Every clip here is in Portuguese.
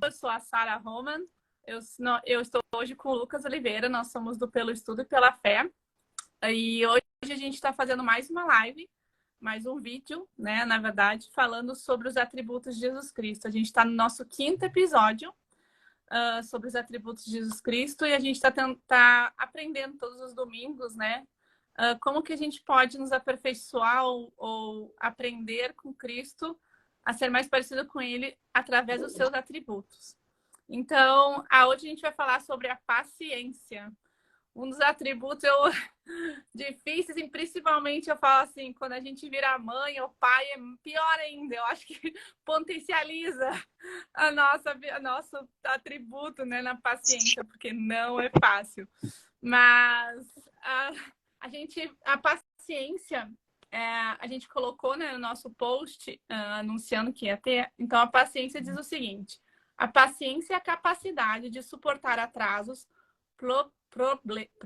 Eu sou a Sara Roman, eu estou hoje com o Lucas Oliveira, nós somos do Pelo Estudo e Pela Fé. E hoje a gente está fazendo mais uma live, mais um vídeo, né, na verdade, falando sobre os atributos de Jesus Cristo. A gente está no nosso 5º episódio sobre os atributos de Jesus Cristo e a gente está aprendendo todos os domingos, né, como que a gente pode nos aperfeiçoar ou aprender com Cristo a ser mais parecido com Ele através dos seus atributos. Então, hoje a gente vai falar sobre a paciência. Um dos atributos difíceis, e principalmente eu falo assim, quando a gente vira mãe ou pai, é pior ainda. Eu acho que potencializa nosso atributo, né, na paciência, porque não é fácil. Mas a paciência, a gente colocou, né, no nosso post anunciando que ia ter. Então, a paciência diz o seguinte: a paciência é a capacidade de suportar atrasos,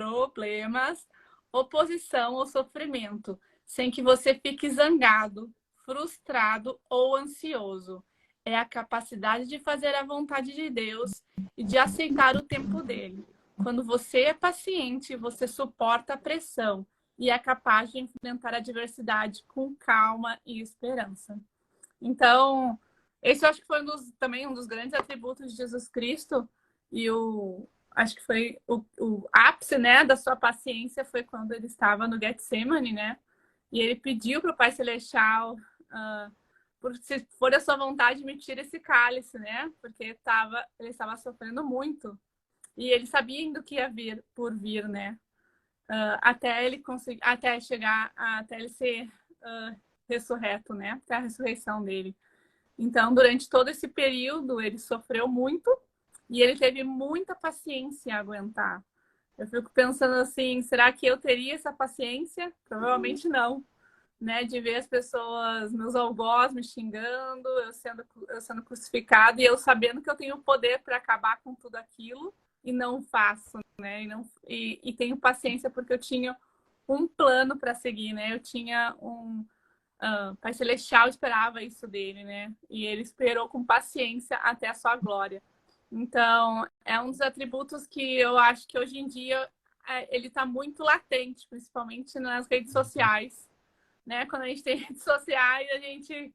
problemas, oposição ou sofrimento, sem que você fique zangado, frustrado ou ansioso. É a capacidade de fazer a vontade de Deus e de aceitar o tempo dele. Quando você é paciente, você suporta a pressão e é capaz de enfrentar a adversidade com calma e esperança. Então, esse eu acho que foi também um dos grandes atributos de Jesus Cristo, e acho que foi o ápice, né, da sua paciência foi quando ele estava no Getsemane, né? E ele pediu para o Pai Celestial, se for a sua vontade, me tira esse cálice, né? Porque ele estava sofrendo muito. E ele sabia ainda o que ia vir por vir, né? Até ele conseguir, até ele ser ressurreto, né? Até a ressurreição dele. Então, durante todo esse período, ele sofreu muito e ele teve muita paciência a aguentar. Eu fico pensando assim, será que eu teria essa paciência? Provavelmente não, né? De ver as pessoas, meus algozes me xingando, eu sendo crucificado e eu sabendo que eu tenho poder para acabar com tudo aquilo e não faço, né? E tenho paciência porque eu tinha um plano para seguir, né? Eu tinha Pai Celestial esperava isso dele, né? E ele esperou com paciência até a sua glória. Então, é um dos atributos que eu acho que hoje em dia ele está muito latente, principalmente nas redes sociais, né? Quando a gente tem redes sociais, a gente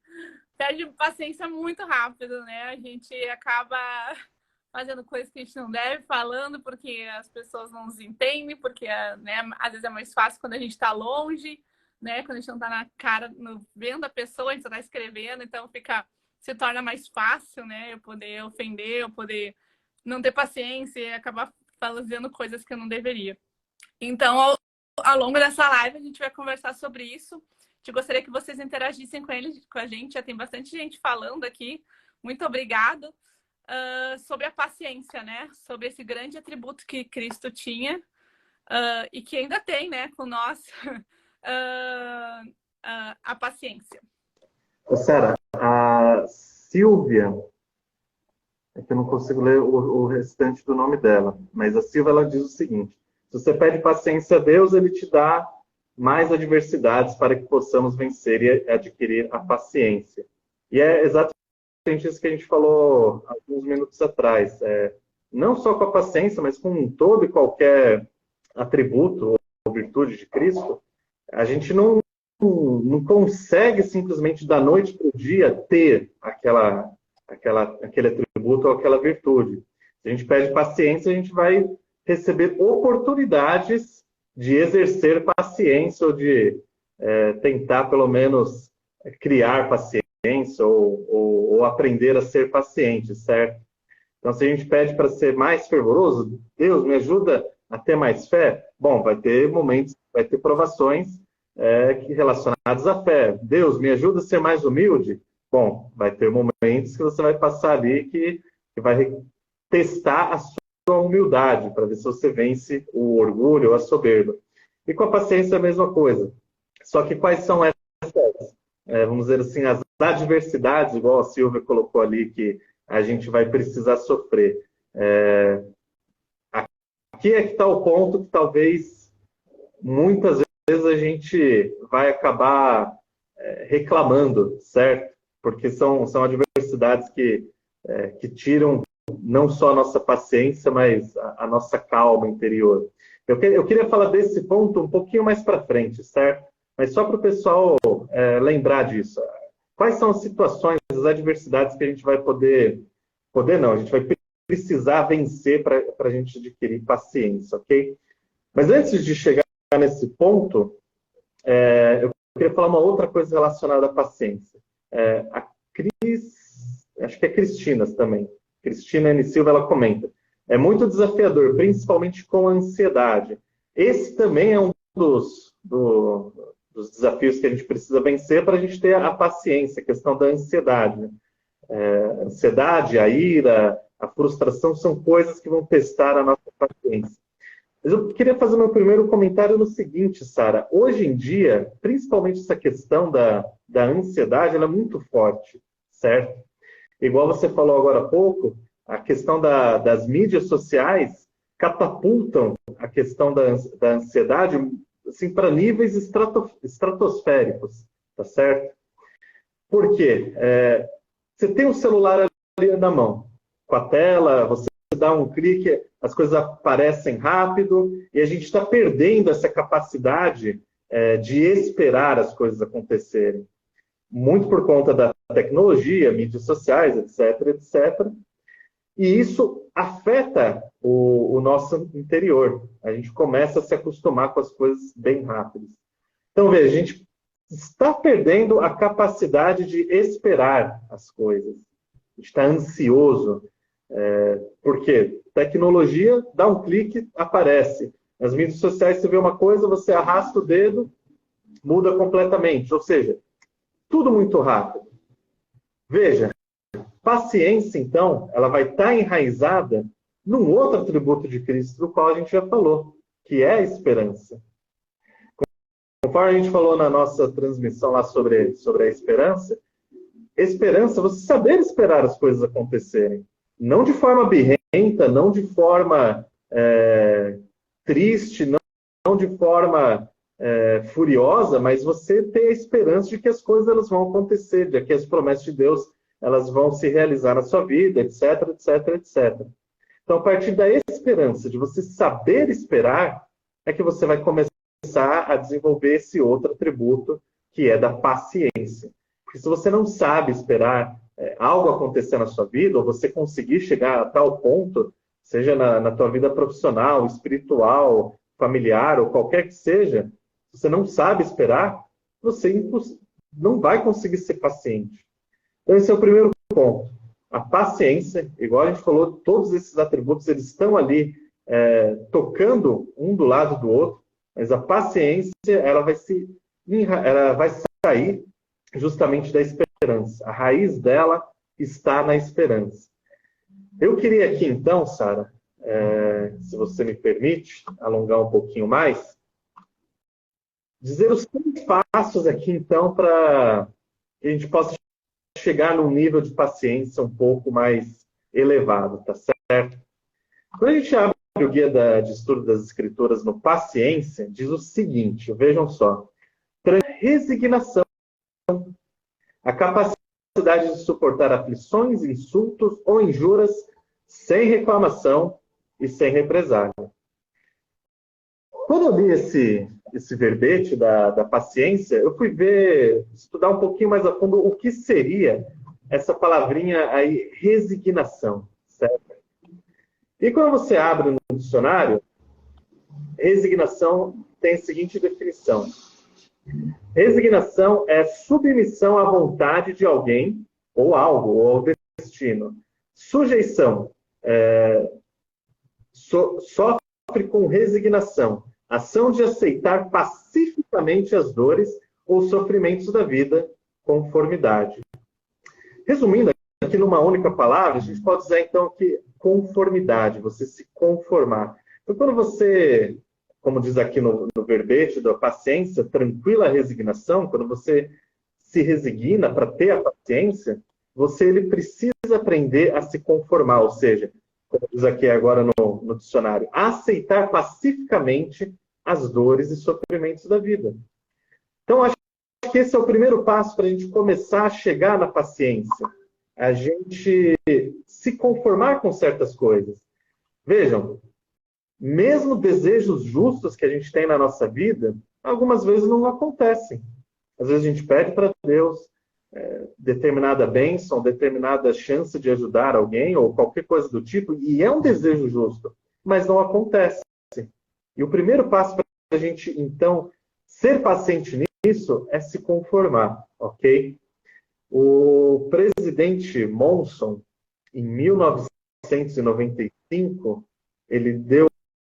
perde paciência muito rápido, né? A gente acaba fazendo coisas que a gente não deve, falando porque as pessoas não nos entendem, porque, né, às vezes é mais fácil quando a gente está longe, né? Quando a gente não está na cara, vendo a pessoa, a gente só está escrevendo, então se torna mais fácil, né? Eu poder ofender, eu poder não ter paciência e acabar fazendo coisas que eu não deveria. Então, ao longo dessa live, a gente vai conversar sobre isso. Eu gostaria que vocês interagissem com a gente. Já tem bastante gente falando aqui. Muito obrigado. Sobre a paciência, né? Sobre esse grande atributo que Cristo tinha e que ainda tem, né? Com nós, a paciência. Sara, a Silvia, é que eu não consigo ler o restante do nome dela, mas a Silvia, ela diz o seguinte: se você pede paciência a Deus, ele te dá mais adversidades para que possamos vencer e adquirir a paciência. E é exatamente isso que a gente falou alguns minutos atrás. Não só com a paciência, mas com todo e qualquer atributo ou virtude de Cristo, a gente não consegue simplesmente da noite para o dia ter aquele atributo ou aquela virtude. Se a gente pede paciência, a gente vai receber oportunidades de exercer paciência ou de tentar, pelo menos, criar paciência ou aprender a ser paciente, certo? Então, se a gente pede para ser mais fervoroso, Deus, me ajuda a ter mais fé. Bom, vai ter momentos, vai ter provações relacionadas à fé. Deus, me ajuda a ser mais humilde. Bom, vai ter momentos que você vai passar ali que vai testar a sua humildade, para ver se você vence o orgulho ou a soberba. E com a paciência é a mesma coisa. Só que quais são essas, vamos dizer assim, as adversidades, igual a Silvia colocou ali, que a gente vai precisar sofrer. Aqui é que está o ponto que talvez muitas vezes a gente vai acabar reclamando, certo? Porque são adversidades que tiram não só a nossa paciência, mas a nossa calma interior. Eu queria falar desse ponto um pouquinho mais para frente, certo? Mas só para o pessoal lembrar disso. Quais são as situações, as adversidades que a gente vai a gente vai precisar vencer para a gente adquirir paciência, ok? Mas antes de chegar nesse ponto, eu queria falar uma outra coisa relacionada à paciência. A acho que é Cristina também. Cristina N. Silva, ela comenta. É muito desafiador, principalmente com a ansiedade. Esse também é um dos desafios que a gente precisa vencer para a gente ter a paciência, a questão da ansiedade. Né? A ansiedade, a ira, a frustração são coisas que vão testar a nossa paciência. Mas eu queria fazer meu primeiro comentário no seguinte, Sara. Hoje em dia, principalmente essa questão da ansiedade, ela é muito forte, certo? Igual você falou agora há pouco, a questão das mídias sociais catapultam a questão da ansiedade assim, para níveis estratosféricos, tá certo? Por quê? Você tem um celular ali na mão, com a tela, você dá um clique, as coisas aparecem rápido, e a gente está perdendo essa capacidade de esperar as coisas acontecerem. Muito por conta da tecnologia, mídias sociais, etc, etc. E isso afeta o nosso interior. A gente começa a se acostumar com as coisas bem rápidas. Então, veja, a gente está perdendo a capacidade de esperar as coisas. A gente está ansioso. Por quê? Tecnologia, dá um clique, aparece. Nas mídias sociais, você vê uma coisa, você arrasta o dedo, muda completamente. Ou seja, tudo muito rápido. Veja, paciência, então, ela vai estar enraizada num outro atributo de Cristo, do qual a gente já falou, que é a esperança. Conforme a gente falou na nossa transmissão lá sobre a esperança, você saber esperar as coisas acontecerem. Não de forma birrenta, não de forma triste, não de forma furiosa, mas você ter a esperança de que as coisas elas vão acontecer, de que as promessas de Deus elas vão se realizar na sua vida, etc, etc, etc. Então, a partir da esperança, de você saber esperar, é que você vai começar a desenvolver esse outro atributo, que é da paciência. Porque se você não sabe esperar algo acontecer na sua vida, ou você conseguir chegar a tal ponto, seja na tua vida profissional, espiritual, familiar, ou qualquer que seja, se você não sabe esperar, você não vai conseguir ser paciente. Então, esse é o primeiro ponto. A paciência, igual a gente falou, todos esses atributos eles estão ali tocando um do lado do outro, mas a paciência ela vai sair justamente da esperança. A raiz dela está na esperança. Eu queria aqui, então, Sara, se você me permite, alongar um pouquinho mais, dizer os 3 passos aqui, então, para que a gente possa chegar num nível de paciência um pouco mais elevado, tá certo? Quando a gente abre o guia de estudo das escrituras no Paciência, diz o seguinte, vejam só, resignação, a capacidade de suportar aflições, insultos ou injúrias sem reclamação e sem represália. Quando eu li esse verbete da paciência, eu fui estudar um pouquinho mais a fundo o que seria essa palavrinha aí, resignação, certo? E quando você abre no dicionário, resignação tem a seguinte definição. Resignação é submissão à vontade de alguém, ou algo, ou ao destino. Sujeição, sofre com resignação. Ação de aceitar pacificamente as dores ou sofrimentos da vida, conformidade. Resumindo aqui numa única palavra, a gente pode dizer então que conformidade, você se conformar. Então, quando você, como diz aqui no verbete da paciência, tranquila resignação, quando você se resigna para ter a paciência, ele precisa aprender a se conformar, ou seja, como diz aqui agora no dicionário, aceitar pacificamente as dores e sofrimentos da vida. Então, acho que esse é o primeiro passo para a gente começar a chegar na paciência. a gente se conformar com certas coisas. Vejam, mesmo desejos justos que a gente tem na nossa vida, algumas vezes não acontecem. Às vezes a gente pede para Deus determinada bênção, determinada chance de ajudar alguém, ou qualquer coisa do tipo, e é um desejo justo, mas não acontece. E o primeiro passo para a gente, então, ser paciente nisso é se conformar, ok? O presidente Monson, em 1995, ele deu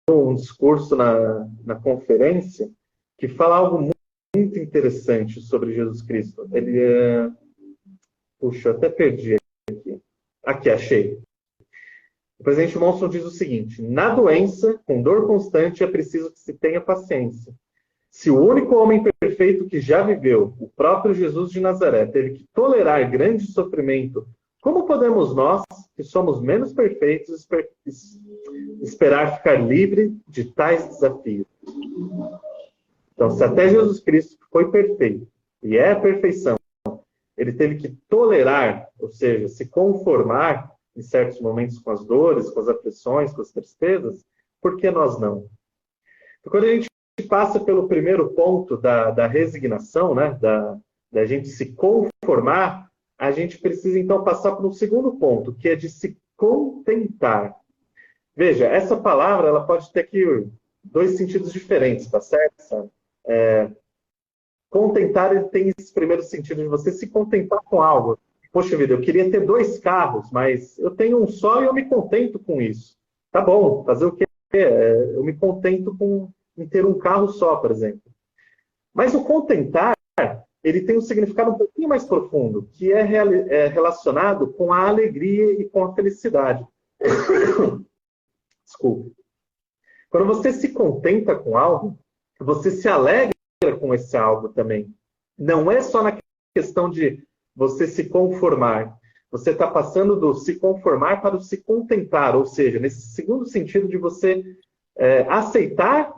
um discurso na conferência que fala algo muito interessante sobre Jesus Cristo. Puxa, eu até perdi aqui. Aqui, achei. O presidente Monson diz o seguinte: na doença, com dor constante, é preciso que se tenha paciência. Se o único homem perfeito que já viveu, o próprio Jesus de Nazaré, teve que tolerar grande sofrimento, como podemos nós, que somos menos perfeitos, esperar ficar livre de tais desafios? Então, se até Jesus Cristo foi perfeito, e é a perfeição, ele teve que tolerar, ou seja, se conformar em certos momentos com as dores, com as aflições, com as tristezas, por que nós não? Então, quando a gente passa pelo primeiro ponto da resignação, né, da gente se conformar, a gente precisa então passar para um segundo ponto, que é de se contentar. Veja, essa palavra ela pode ter aqui dois sentidos diferentes, tá certo? Contentar ele tem esse primeiro sentido de você se contentar com algo. Poxa vida, eu queria ter 2 carros, mas eu tenho um só e eu me contento com isso. Tá bom, fazer o quê? Eu me contento em ter um carro só, por exemplo. Mas o contentar, ele tem um significado um pouquinho mais profundo, que é relacionado com a alegria e com a felicidade. Desculpe. Quando você se contenta com algo, você se alegra com esse algo também. Não é só na questão de você se conformar. Você está passando do se conformar para o se contentar, ou seja, nesse segundo sentido de você aceitar,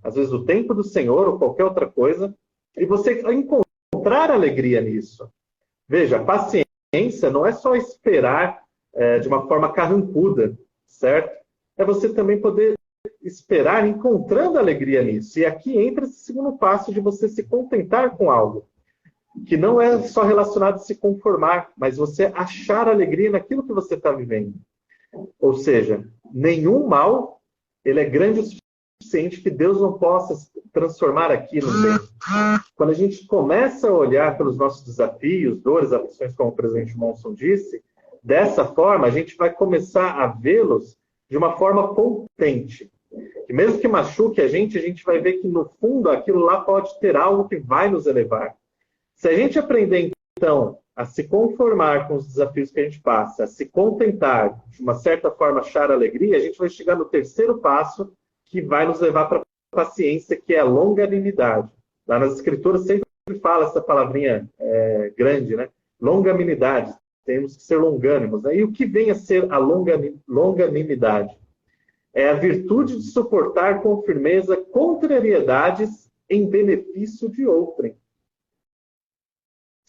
às vezes, o tempo do Senhor ou qualquer outra coisa, e você encontrar alegria nisso. Veja, a paciência não é só esperar de uma forma carrancuda, certo? É você também poder esperar encontrando alegria nisso. E aqui entra esse segundo passo de você se contentar com algo, que não é só relacionado a se conformar, mas você achar alegria naquilo que você está vivendo. Ou seja, nenhum mal ele é grande o suficiente que Deus não possa transformar aquilo no bem. Quando a gente começa a olhar pelos nossos desafios, dores, aflições, como o presidente Monson disse, dessa forma a gente vai começar a vê-los de uma forma contente. Que mesmo que machuque a gente vai ver que no fundo aquilo lá pode ter algo que vai nos elevar. Se a gente aprender então a se conformar com os desafios que a gente passa, a se contentar, de uma certa forma achar alegria, a gente vai chegar no terceiro passo que vai nos levar para a paciência, que é a longanimidade. Lá nas escrituras sempre fala essa palavrinha grande, né? Longanimidade. Temos que ser longânimos. Né? E o que vem a ser a longanimidade? É a virtude de suportar com firmeza contrariedades em benefício de outrem. Ou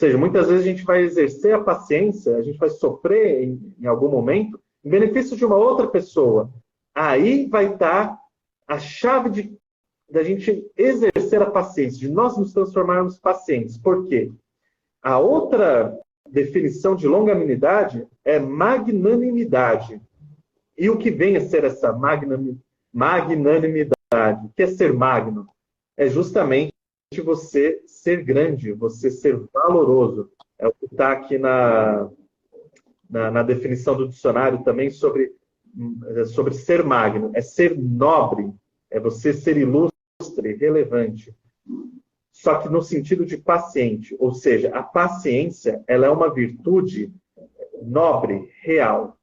seja, muitas vezes a gente vai exercer a paciência, a gente vai sofrer em algum momento, em benefício de uma outra pessoa. Aí vai estar a chave da gente exercer a paciência, de nós nos transformarmos pacientes. Por quê? A outra definição de longanimidade é magnanimidade. E o que vem a ser essa magnanimidade? O que é ser magno? É justamente você ser grande, você ser valoroso. É o que está aqui na definição do dicionário também sobre ser magno. É ser nobre, é você ser ilustre, relevante. Só que no sentido de paciente, ou seja, a paciência ela é uma virtude nobre, real.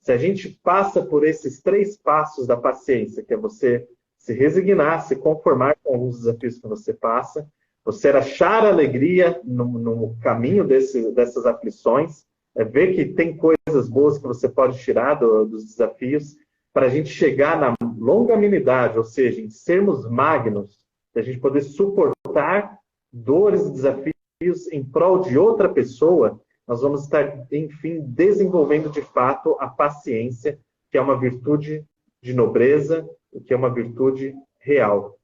Se a gente passa por esses 3 passos da paciência, que é você se resignar, se conformar com alguns desafios que você passa, você achar alegria no caminho dessas aflições, ver que tem coisas boas que você pode tirar dos desafios, para a gente chegar na longanimidade, ou seja, em sermos magnos, a gente poder suportar dores e desafios em prol de outra pessoa, nós vamos estar, enfim, desenvolvendo de fato a paciência, que é uma virtude de nobreza, que é uma virtude real.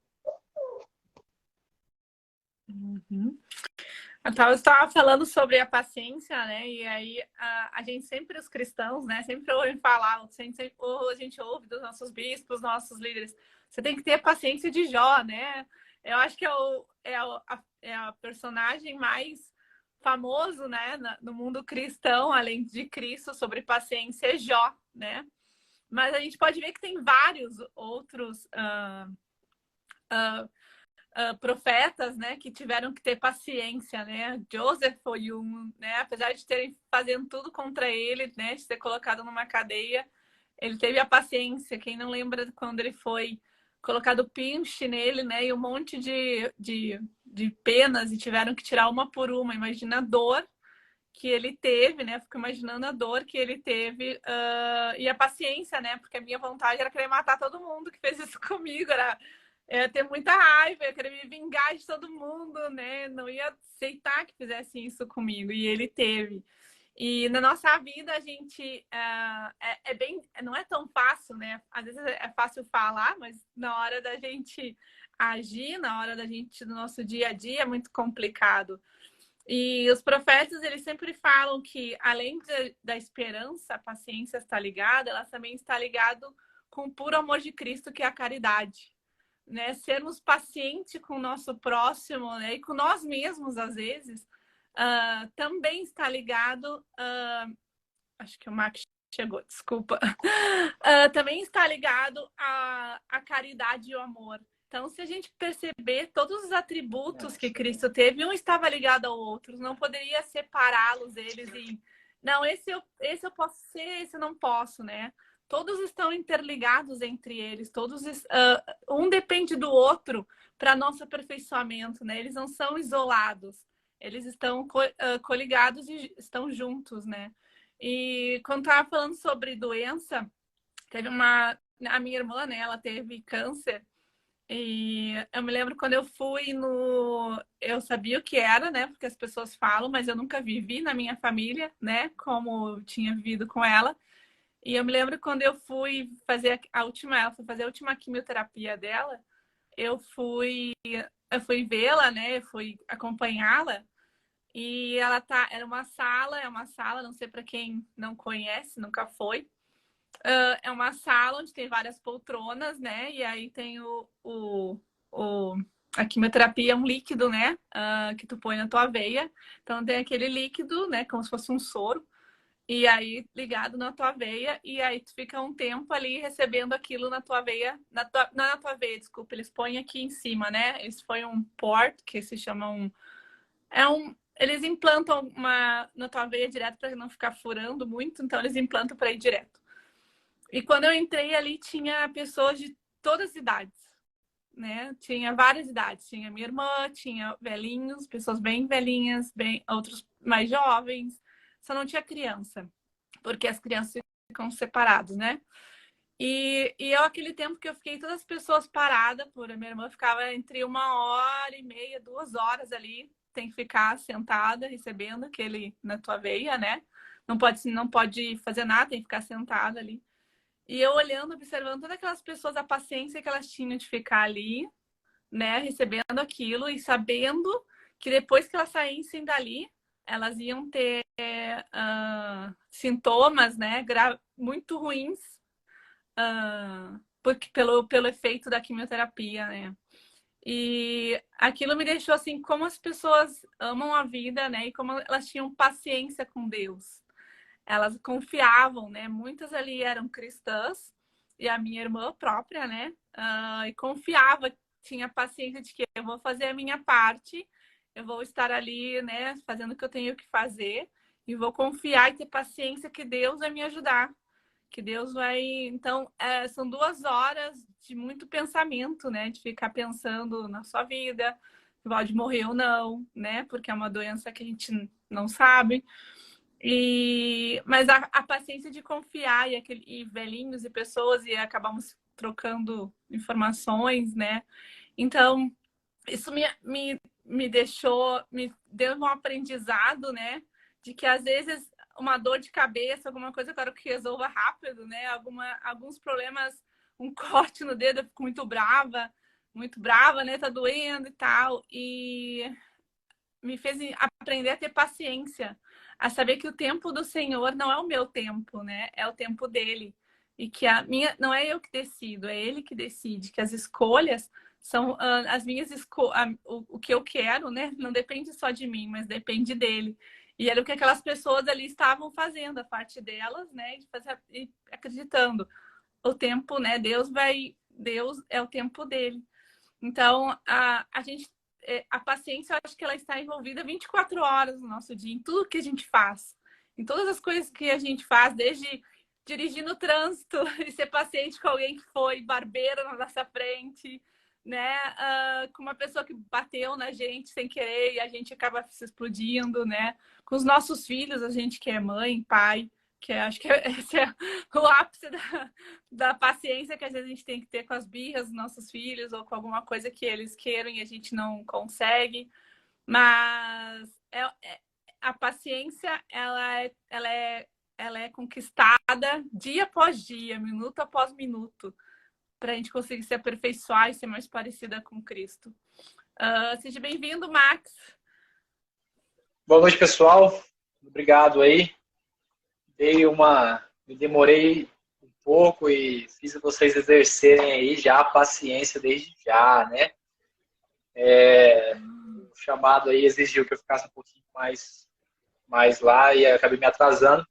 Uhum. Então, eu estava falando sobre a paciência, né? E aí a gente sempre, os cristãos, né? Sempre ouve falar, ou a gente ouve dos nossos bispos, nossos líderes. Você tem que ter paciência de Jó, né? Eu acho que é a personagem mais famoso, né? No mundo cristão, além de Cristo, sobre paciência, é Jó, né? Mas a gente pode ver que tem vários outros profetas, né, que tiveram que ter paciência, né? Joseph foi um, né? Apesar de terem fazendo tudo contra ele, né, de ser colocado numa cadeia, ele teve a paciência. Quem não lembra quando ele foi colocado pinche nele, né, e um monte de penas e tiveram que tirar uma por uma. Imagina a dor que ele teve, né? Fico imaginando a dor que ele teve e a paciência, né? Porque a minha vontade era querer matar todo mundo que fez isso comigo, era ter muita raiva, eu querer me vingar de todo mundo, né? Não ia aceitar que fizesse isso comigo, e ele teve. E na nossa vida a gente não é tão fácil, né? Às vezes é fácil falar, mas na hora da gente agir, na hora da gente do nosso dia a dia é muito complicado. E os profetas, eles sempre falam que, além da esperança, a paciência está ligada, ela também está ligado com o puro amor de Cristo, que é a caridade. Né? Sermos pacientes com o nosso próximo, né? E com nós mesmos, às vezes, também está ligado... acho que o Max chegou, desculpa. Também está ligado à caridade e ao amor. Então, se a gente perceber todos os atributos que Cristo teve, um estava ligado ao outro, não poderia separá-los eles e não, esse eu posso ser, esse eu não posso, né? Todos estão interligados entre eles, todos um depende do outro para nosso aperfeiçoamento, né? Eles não são isolados, eles estão coligados e estão juntos, né? E quando estava falando sobre doença, teve a minha irmã, né? Ela teve câncer. E eu me lembro quando eu fui no... Eu sabia o que era, né? Porque as pessoas falam, mas eu nunca vivi na minha família, né? Como eu tinha vivido com ela. E eu me lembro quando eu fui fazer ela foi fazer a última quimioterapia dela, eu fui vê-la, né? Eu fui acompanhá-la. E era é uma sala, não sei para quem não conhece, nunca foi. É uma sala onde tem várias poltronas, né? E aí tem a quimioterapia é um líquido, né? Que tu põe na tua veia. Então tem aquele líquido, né? Como se fosse um soro. E aí ligado na tua veia. E aí tu fica um tempo ali recebendo aquilo na tua veia. Não na tua veia, desculpa. Eles põem aqui em cima, né? Eles põem um port, que se chama eles implantam na tua veia direto para não ficar furando muito. Então eles implantam para ir direto. E quando eu entrei ali, tinha pessoas de todas as idades, né? Tinha várias idades. Tinha minha irmã, tinha velhinhos, pessoas bem velhinhas, outros mais jovens. Só não tinha criança, porque as crianças ficam separadas, né? E eu, aquele tempo que eu fiquei, todas as pessoas paradas, a minha irmã ficava entre 1h30, 2 horas ali, tem que ficar sentada, recebendo aquele na tua veia, né? Não pode fazer nada, tem que ficar sentada ali. E eu olhando, observando todas aquelas pessoas, a paciência que elas tinham de ficar ali, né, recebendo aquilo e sabendo que depois que elas saíssem dali, elas iam ter sintomas, né, muito ruins, porque pelo efeito da quimioterapia, né. E aquilo me deixou assim, como as pessoas amam a vida, né, e como elas tinham paciência com Deus. Elas confiavam, né? Muitas ali eram cristãs e a minha irmã própria, né? E confiava, tinha paciência de que eu vou fazer a minha parte, eu vou estar ali, né? Fazendo o que eu tenho que fazer e vou confiar e ter paciência que Deus vai me ajudar, que Deus vai. Então, são 2 horas de muito pensamento, né? De ficar pensando na sua vida, se pode morrer ou não, né? Porque é uma doença que a gente não sabe. Mas a paciência de confiar e velhinhos e pessoas e acabamos trocando informações, né? Então, isso me deu um aprendizado, né? de que às vezes uma dor de cabeça, alguma coisa eu quero que resolva rápido, né? Alguns problemas, um corte no dedo, eu fico muito brava, né? Tá doendo e tal. E me fez aprender a ter paciência, a saber que o tempo do Senhor não é o meu tempo, né? É o tempo dele. E que a minha não é eu que decido, é ele que decide, que as escolhas são as minhas escolhas, o que eu quero, né? Não depende só de mim, mas depende dele. E era o que aquelas pessoas ali estavam fazendo, a parte delas, né? De fazer, acreditando. O tempo, né? Deus é o tempo dele. Então, a paciência, eu acho que ela está envolvida 24 horas no nosso dia, em tudo que a gente faz. Em todas as coisas que a gente faz, desde dirigir no trânsito e ser paciente com alguém que foi barbeiro na nossa frente, né? Com uma pessoa que bateu na gente sem querer e a gente acaba se explodindo, né? Com os nossos filhos, a gente que é mãe, pai, que acho que esse é o ápice da paciência que às vezes a gente tem que ter com as birras dos nossos filhos ou com alguma coisa que eles queiram e a gente não consegue. Mas a paciência, ela é conquistada dia após dia, minuto após minuto, para a gente conseguir se aperfeiçoar e ser mais parecida com Cristo. Seja bem-vindo, Max. Boa noite, pessoal. Obrigado aí. Me demorei um pouco e fiz vocês exercerem aí já a paciência desde já, né? O chamado aí exigiu que eu ficasse um pouquinho mais lá e acabei me atrasando.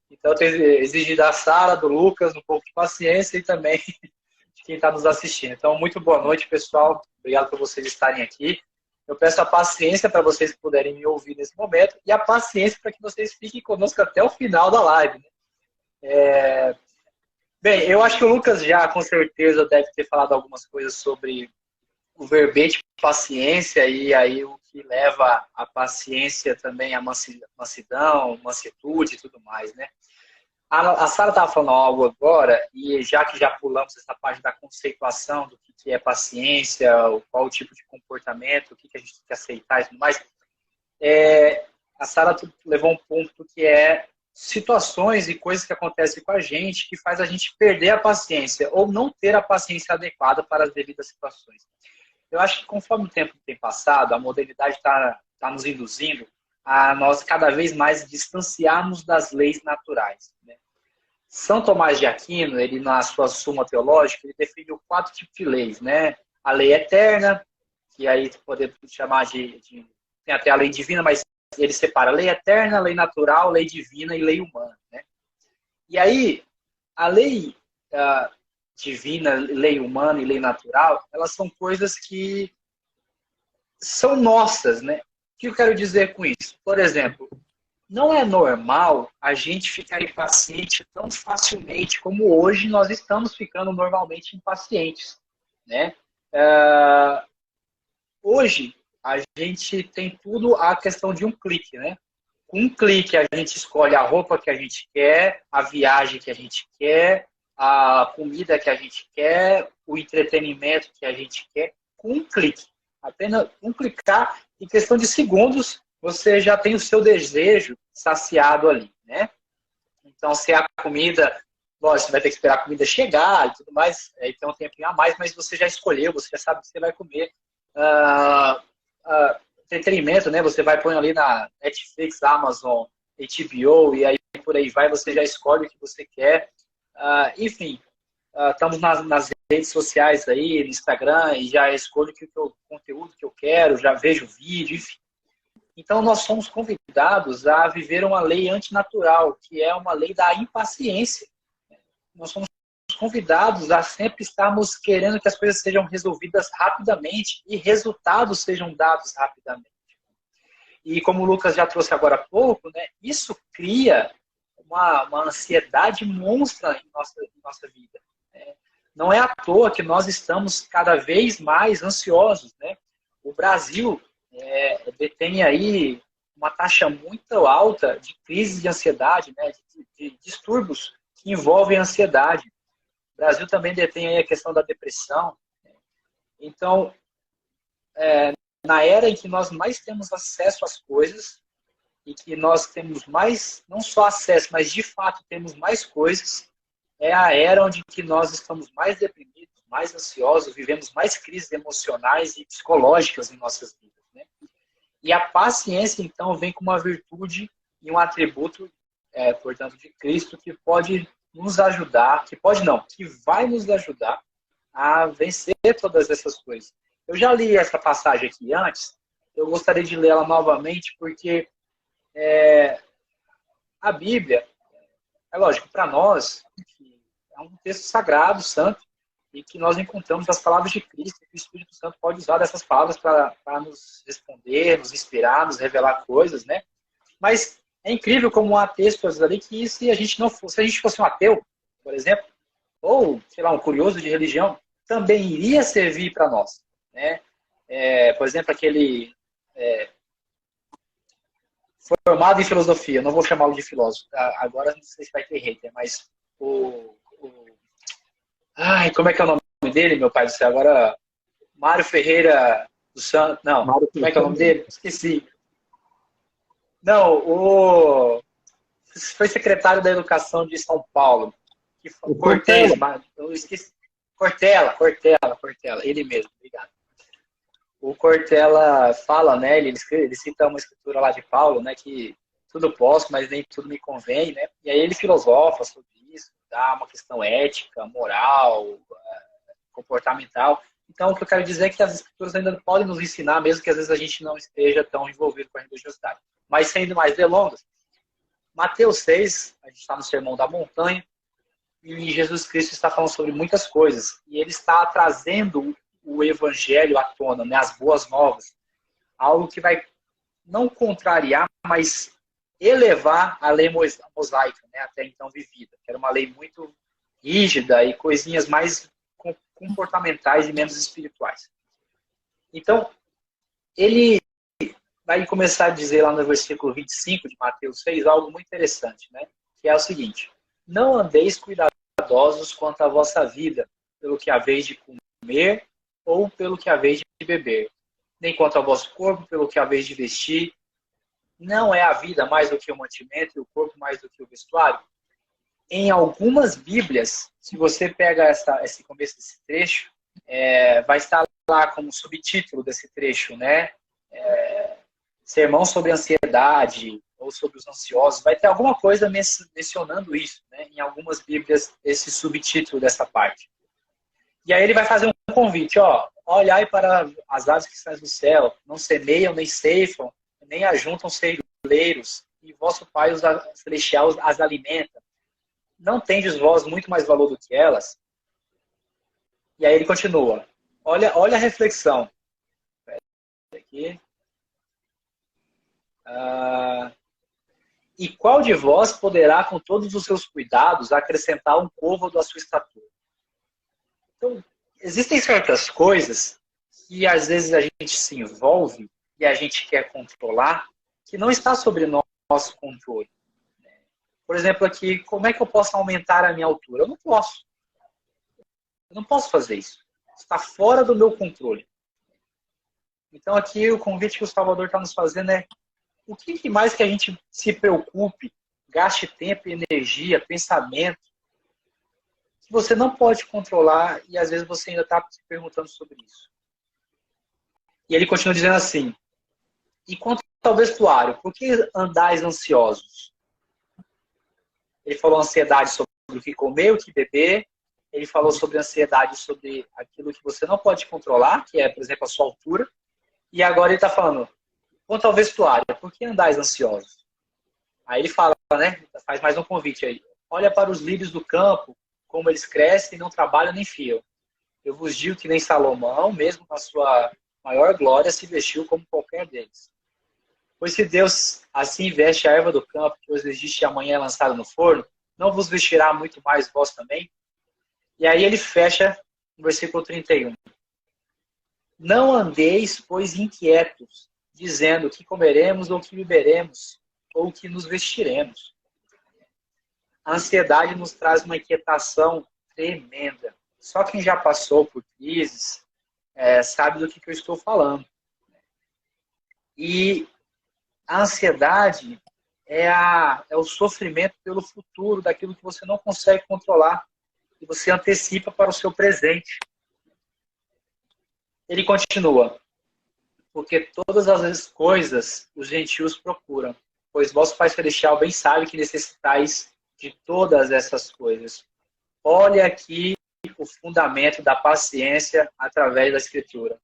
Então, eu tenho exigido da Sara, do Lucas, um pouco de paciência e também de quem está nos assistindo. Então, muito boa noite, pessoal. Obrigado por vocês estarem aqui. Eu peço a paciência para vocês puderem me ouvir nesse momento e a paciência para que vocês fiquem conosco até o final da live, né? Bem, eu acho que o Lucas já, com certeza, deve ter falado algumas coisas sobre o verbete paciência e aí o que leva a paciência também a mansidão, mansitude e tudo mais, né? A Sara estava falando algo agora, e já que já pulamos essa parte da conceituação do que é paciência, qual o tipo de comportamento, o que a gente tem que aceitar e tudo mais, a Sara levou um ponto que é situações e coisas que acontecem com a gente que faz a gente perder a paciência ou não ter a paciência adequada para as devidas situações. Eu acho que conforme o tempo tem passado, a modernidade está nos induzindo a nós cada vez mais distanciarmos das leis naturais, né? São Tomás de Aquino, ele na sua Suma Teológica, ele definiu 4 tipos de leis, né? A lei eterna, que aí podemos chamar tem até a lei divina, mas ele separa lei eterna, lei natural, lei divina e lei humana, né? E aí, a lei divina, lei humana e lei natural, elas são coisas que são nossas, né? O que eu quero dizer com isso? Por exemplo, não é normal a gente ficar impaciente tão facilmente como hoje nós estamos ficando normalmente impacientes, né? Hoje, a gente tem tudo a questão de um clique, né? Com um clique, a gente escolhe a roupa que a gente quer, a viagem que a gente quer, a comida que a gente quer, o entretenimento que a gente quer, com um clique. Apenas um clicar, em questão de segundos, você já tem o seu desejo saciado ali, né? Então, se a comida, lógico, você vai ter que esperar a comida chegar e tudo mais, aí tem um tempinho a mais, mas você já escolheu, você já sabe o que você vai comer. Entretenimento, né? Você vai pôr ali na Netflix, Amazon, HBO e aí por aí vai, você já escolhe o que você quer. Enfim, estamos nas redes sociais aí, no Instagram, e já escolho o conteúdo que eu quero, já vejo vídeo, enfim. Então, nós somos convidados a viver uma lei antinatural, que é uma lei da impaciência. Nós somos convidados a sempre estarmos querendo que as coisas sejam resolvidas rapidamente e resultados sejam dados rapidamente. E como o Lucas já trouxe agora há pouco, né, isso cria uma ansiedade monstra em nossa vida. Né? Não é à toa que nós estamos cada vez mais ansiosos. Né? O Brasil detém aí uma taxa muito alta de crise de ansiedade, né, de distúrbios que envolvem a ansiedade. O Brasil também detém aí a questão da depressão. Então, na era em que nós mais temos acesso às coisas, e que nós temos mais, não só acesso, mas de fato temos mais coisas, é a era onde que nós estamos mais deprimidos, mais ansiosos, vivemos mais crises emocionais e psicológicas em nossas vidas, né? E a paciência, então, vem com uma virtude e um atributo, portanto, de Cristo, que pode nos ajudar, que pode não, que vai nos ajudar a vencer todas essas coisas. Eu já li essa passagem aqui antes, eu gostaria de ler ela novamente, porque a Bíblia, é lógico, para nós, é um texto sagrado, santo, e que nós encontramos as palavras de Cristo, que o Espírito Santo pode usar dessas palavras para nos responder, nos inspirar, nos revelar coisas, né? Mas é incrível como há textos ali que se a gente não fosse, se a gente fosse um ateu, por exemplo, ou, sei lá, um curioso de religião, também iria servir para nós, né? Por exemplo, aquele formado em filosofia, não vou chamá-lo de filósofo, agora não sei se vai ter hater, mas ai, como é que é o nome dele, meu pai do céu? Agora, Mário Ferreira dos Santos, não, como é que é o nome dele? Esqueci. Não, foi secretário da Educação de São Paulo. Cortez, eu esqueci. Cortella, ele mesmo, obrigado. O Cortella fala, né, ele cita uma escritura lá de Paulo, né, que tudo posso, mas nem tudo me convém, né? E aí ele filosofa sobre isso, dá uma questão ética, moral, comportamental. Então, o que eu quero dizer é que as escrituras ainda podem nos ensinar, mesmo que às vezes a gente não esteja tão envolvido com a religiosidade. Mas, sem mais delongas, Mateus 6, a gente está no Sermão da Montanha, e Jesus Cristo está falando sobre muitas coisas. E ele está trazendo o evangelho à tona, né, as boas novas. Algo que vai não contrariar, mas elevar a lei mosaica, né, até então vivida. Que era uma lei muito rígida e coisinhas mais comportamentais e menos espirituais. Então, ele vai começar a dizer lá no versículo 25 de Mateus 6 algo muito interessante, né? Que é o seguinte: não andeis cuidadosos quanto à vossa vida, pelo que haveis de comer ou pelo que haveis de beber, nem quanto ao vosso corpo, pelo que haveis de vestir. Não é a vida mais do que o mantimento e o corpo mais do que o vestuário? Em algumas Bíblias, se você pega esse começo desse trecho, vai estar lá como subtítulo desse trecho, né? Sermão sobre ansiedade ou sobre os ansiosos. Vai ter alguma coisa mencionando isso, né? Em algumas Bíblias, esse subtítulo dessa parte. E aí ele vai fazer um convite, ó, olhai para as aves que saem do céu, não semeiam, nem ceifam, nem ajuntam celeiros, e vosso Pai os celestial as alimenta. Não tendes vós muito mais valor do que elas? E aí ele continua. Olha a reflexão. Aqui. E qual de vós poderá, com todos os seus cuidados, acrescentar um côvado à sua estatura? Então, existem certas coisas que às vezes a gente se envolve e a gente quer controlar, que não está sobre nosso controle. Por exemplo, aqui, como é que eu posso aumentar a minha altura? Eu não posso. Eu não posso fazer isso. Está fora do meu controle. Então, aqui, o convite que o Salvador está nos fazendo é: o que mais que a gente se preocupe, gaste tempo, energia, pensamento, que você não pode controlar e às vezes você ainda está se perguntando sobre isso. E ele continua dizendo assim: e quanto ao vestuário, por que andais ansiosos? Ele falou ansiedade sobre o que comer, o que beber. Ele falou sobre ansiedade sobre aquilo que você não pode controlar, que é, por exemplo, a sua altura. E agora ele está falando, quanto ao vestuário, por que andais ansiosos? Aí ele fala, né? Faz mais um convite aí. Olha para os lírios do campo, como eles crescem, não trabalham nem fiam. Eu vos digo que nem Salomão, mesmo na sua maior glória, se vestiu como qualquer deles. Pois se Deus assim veste a erva do campo, que hoje existe e amanhã é lançada no forno, não vos vestirá muito mais vós também? E aí ele fecha no versículo 31. Não andeis, pois, inquietos, dizendo o que comeremos, ou o que beberemos, ou o que nos vestiremos. A ansiedade nos traz uma inquietação tremenda. Só quem já passou por crises sabe do que eu estou falando. E A ansiedade é o sofrimento pelo futuro, daquilo que você não consegue controlar, e você antecipa para o seu presente. Ele continua, porque todas as coisas os gentios procuram, pois vosso Pai Celestial bem sabe que necessitais de todas essas coisas. Olha aqui o fundamento da paciência através da Escritura.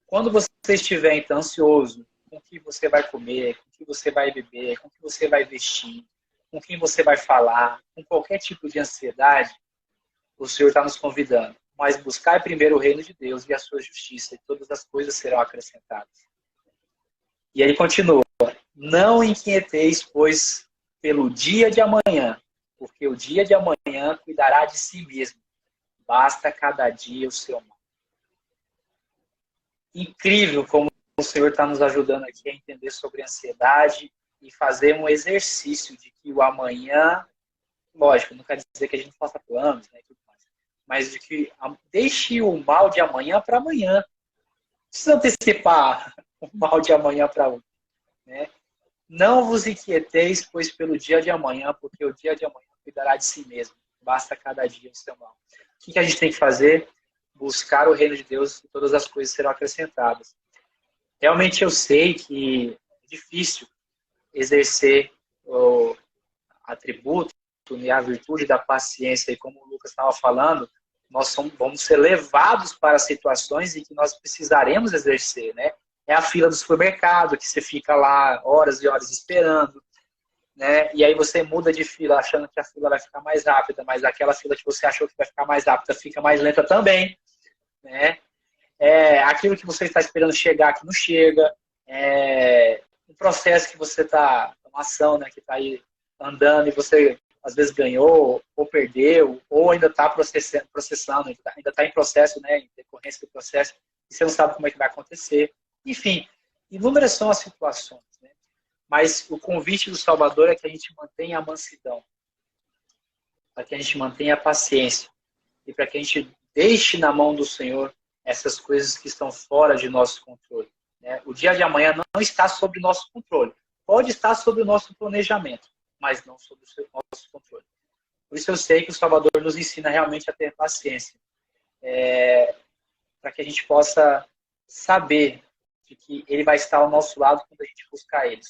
Quando você estiver, então, ansioso com o que você vai comer, com o que você vai beber, com o que você vai vestir, com quem você vai falar, com qualquer tipo de ansiedade, o Senhor está nos convidando. Mas buscai primeiro o reino de Deus e a sua justiça, e todas as coisas serão acrescentadas. E ele continua, não inquieteis, pois, pelo dia de amanhã, porque o dia de amanhã cuidará de si mesmo. Basta cada dia o seu mal. Incrível como o Senhor está nos ajudando aqui a entender sobre ansiedade e fazer um exercício de que o amanhã, lógico, não quer dizer que a gente não faça planos, né, tudo mais, mas de que deixe o mal de amanhã para amanhã. Não precisa antecipar o mal de amanhã para hoje, né? Não vos inquieteis, pois, pelo dia de amanhã, porque o dia de amanhã cuidará de si mesmo. Basta cada dia o seu mal. O que a gente tem que fazer? Buscar o reino de Deus e todas as coisas serão acrescentadas. Realmente eu sei que é difícil exercer o atributo e a virtude da paciência, e como o Lucas estava falando, nós vamos ser levados para situações em que nós precisaremos exercer, né? É a fila do supermercado, que você fica lá horas e horas esperando, né? E aí você muda de fila achando que a fila vai ficar mais rápida, mas aquela fila que você achou que vai ficar mais rápida fica mais lenta também, né? Aquilo que você está esperando chegar que não chega, um processo que você está, uma ação, né, que está aí andando e você às vezes ganhou ou perdeu, ou ainda está processando, ainda está em processo, né, em decorrência do processo, e você não sabe como é que vai acontecer. Enfim, inúmeras são as situações, né? Mas o convite do Salvador é que a gente mantenha a mansidão, para que a gente mantenha a paciência e para que a gente deixe na mão do Senhor essas coisas que estão fora de nosso controle, né? O dia de amanhã não está sob nosso controle. Pode estar sob o nosso planejamento, mas não sob o nosso controle. Por isso eu sei que o Salvador nos ensina realmente a ter paciência, para que a gente possa saber de que Ele vai estar ao nosso lado quando a gente buscar Ele.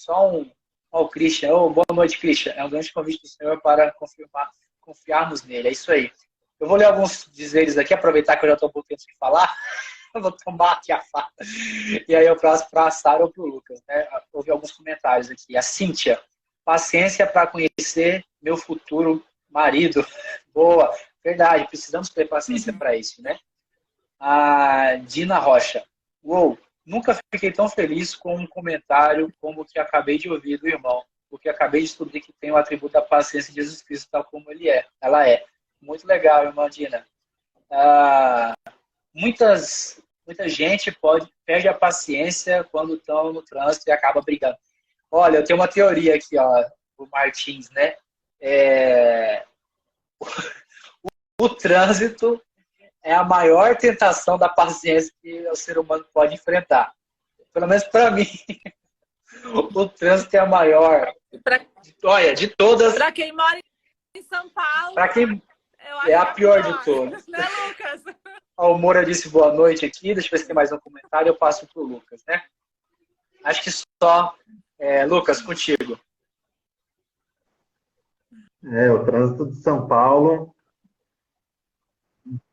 O Christian. Boa noite, Christian. É um grande convite do Senhor para confiarmos nele. É isso aí. Eu vou ler alguns dizeres aqui, aproveitar que eu já estou um pouco tempo sem falar. Eu vou tomar aqui a faca. E aí eu passo para a Sara ou para o Lucas, né? Houve alguns comentários aqui. A Cíntia. Paciência para conhecer meu futuro marido. Boa. Verdade. Precisamos ter paciência para isso, né? A Dina Rocha. Uou. Nunca fiquei tão feliz com um comentário como o que acabei de ouvir do irmão, porque acabei de descobrir que tem o atributo da paciência de Jesus Cristo, tal como ela é. Muito legal, irmã Dina. Muita gente perde a paciência quando estão no trânsito e acaba brigando. Olha, eu tenho uma teoria aqui, ó, do Martins, né? O trânsito é a maior tentação da paciência que o ser humano pode enfrentar. Pelo menos para mim. O trânsito é a maior. Olha, de todas. Para quem mora em São Paulo. Para quem é a pior de todas. Né, Lucas? O Moura disse boa noite aqui. Deixa eu ver se tem mais um comentário. Eu passo para o Lucas, né? Acho que só. Lucas, contigo. O trânsito de São Paulo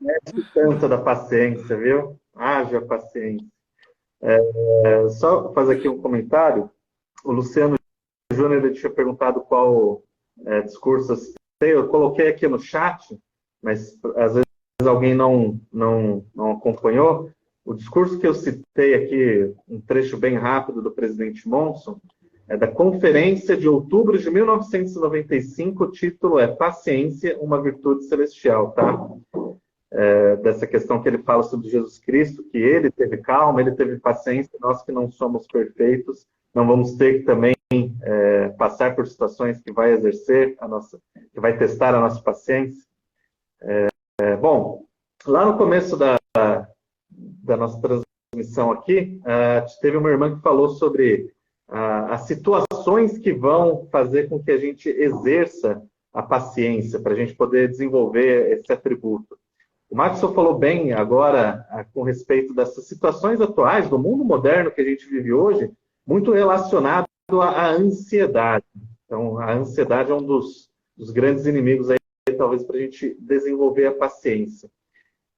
é tanto da paciência, viu? Haja paciência. Só fazer aqui um comentário. O Luciano Júnior tinha perguntado qual discurso eu citei. Eu coloquei aqui no chat, mas às vezes alguém não acompanhou. O discurso que eu citei aqui, um trecho bem rápido do presidente Monson, é da conferência de outubro de 1995. O título é Paciência, uma virtude celestial, tá? Dessa questão que ele fala sobre Jesus Cristo, que ele teve calma, ele teve paciência, nós que não somos perfeitos, não vamos ter que também passar por situações que vai exercer que vai testar a nossa paciência. Bom, lá no começo da nossa transmissão, transmissão aqui, teve uma irmã que falou sobre as situações que vão fazer com que a gente exerça a paciência, para a gente poder desenvolver esse atributo. O Maxwell falou bem agora com respeito dessas situações atuais, do mundo moderno que a gente vive hoje, muito relacionado à ansiedade. Então, a ansiedade é um dos grandes inimigos aí, talvez, para a gente desenvolver a paciência.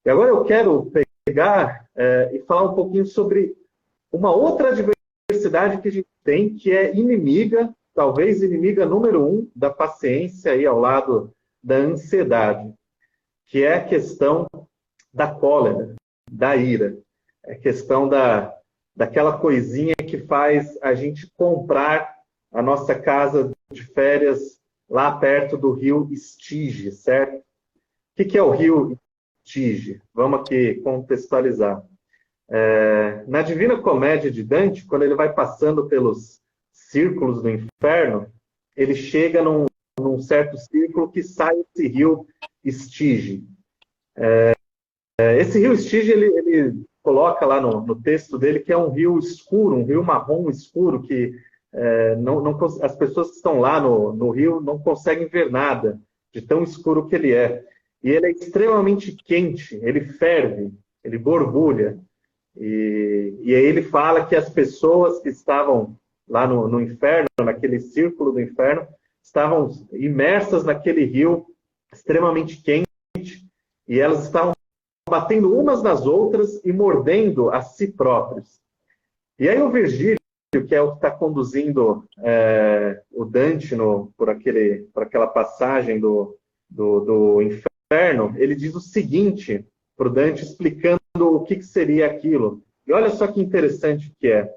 E agora eu quero pegar e falar um pouquinho sobre uma outra adversidade que a gente tem, que é inimiga, talvez inimiga número 1 da paciência, aí ao lado da ansiedade, que é a questão da cólera, da ira. É a questão daquela coisinha que faz a gente comprar a nossa casa de férias lá perto do rio Estige, certo? O que é o rio Estige? Vamos aqui contextualizar. Na Divina Comédia de Dante, quando ele vai passando pelos círculos do inferno, ele chega num certo círculo que sai esse rio Estige. Esse rio Estige, ele coloca lá no texto dele que é um rio escuro, um rio marrom escuro, que as pessoas que estão lá no rio não conseguem ver nada, de tão escuro que ele é. E ele é extremamente quente, ele ferve, ele borbulha. E aí ele fala que as pessoas que estavam lá no inferno, naquele círculo do inferno, estavam imersas naquele rio extremamente quente, e elas estavam batendo umas nas outras e mordendo a si próprias. E aí o Virgílio, que é o que está conduzindo o Dante por aquela passagem do inferno, ele diz o seguinte para o Dante, explicando o que seria aquilo. E olha só que interessante que é.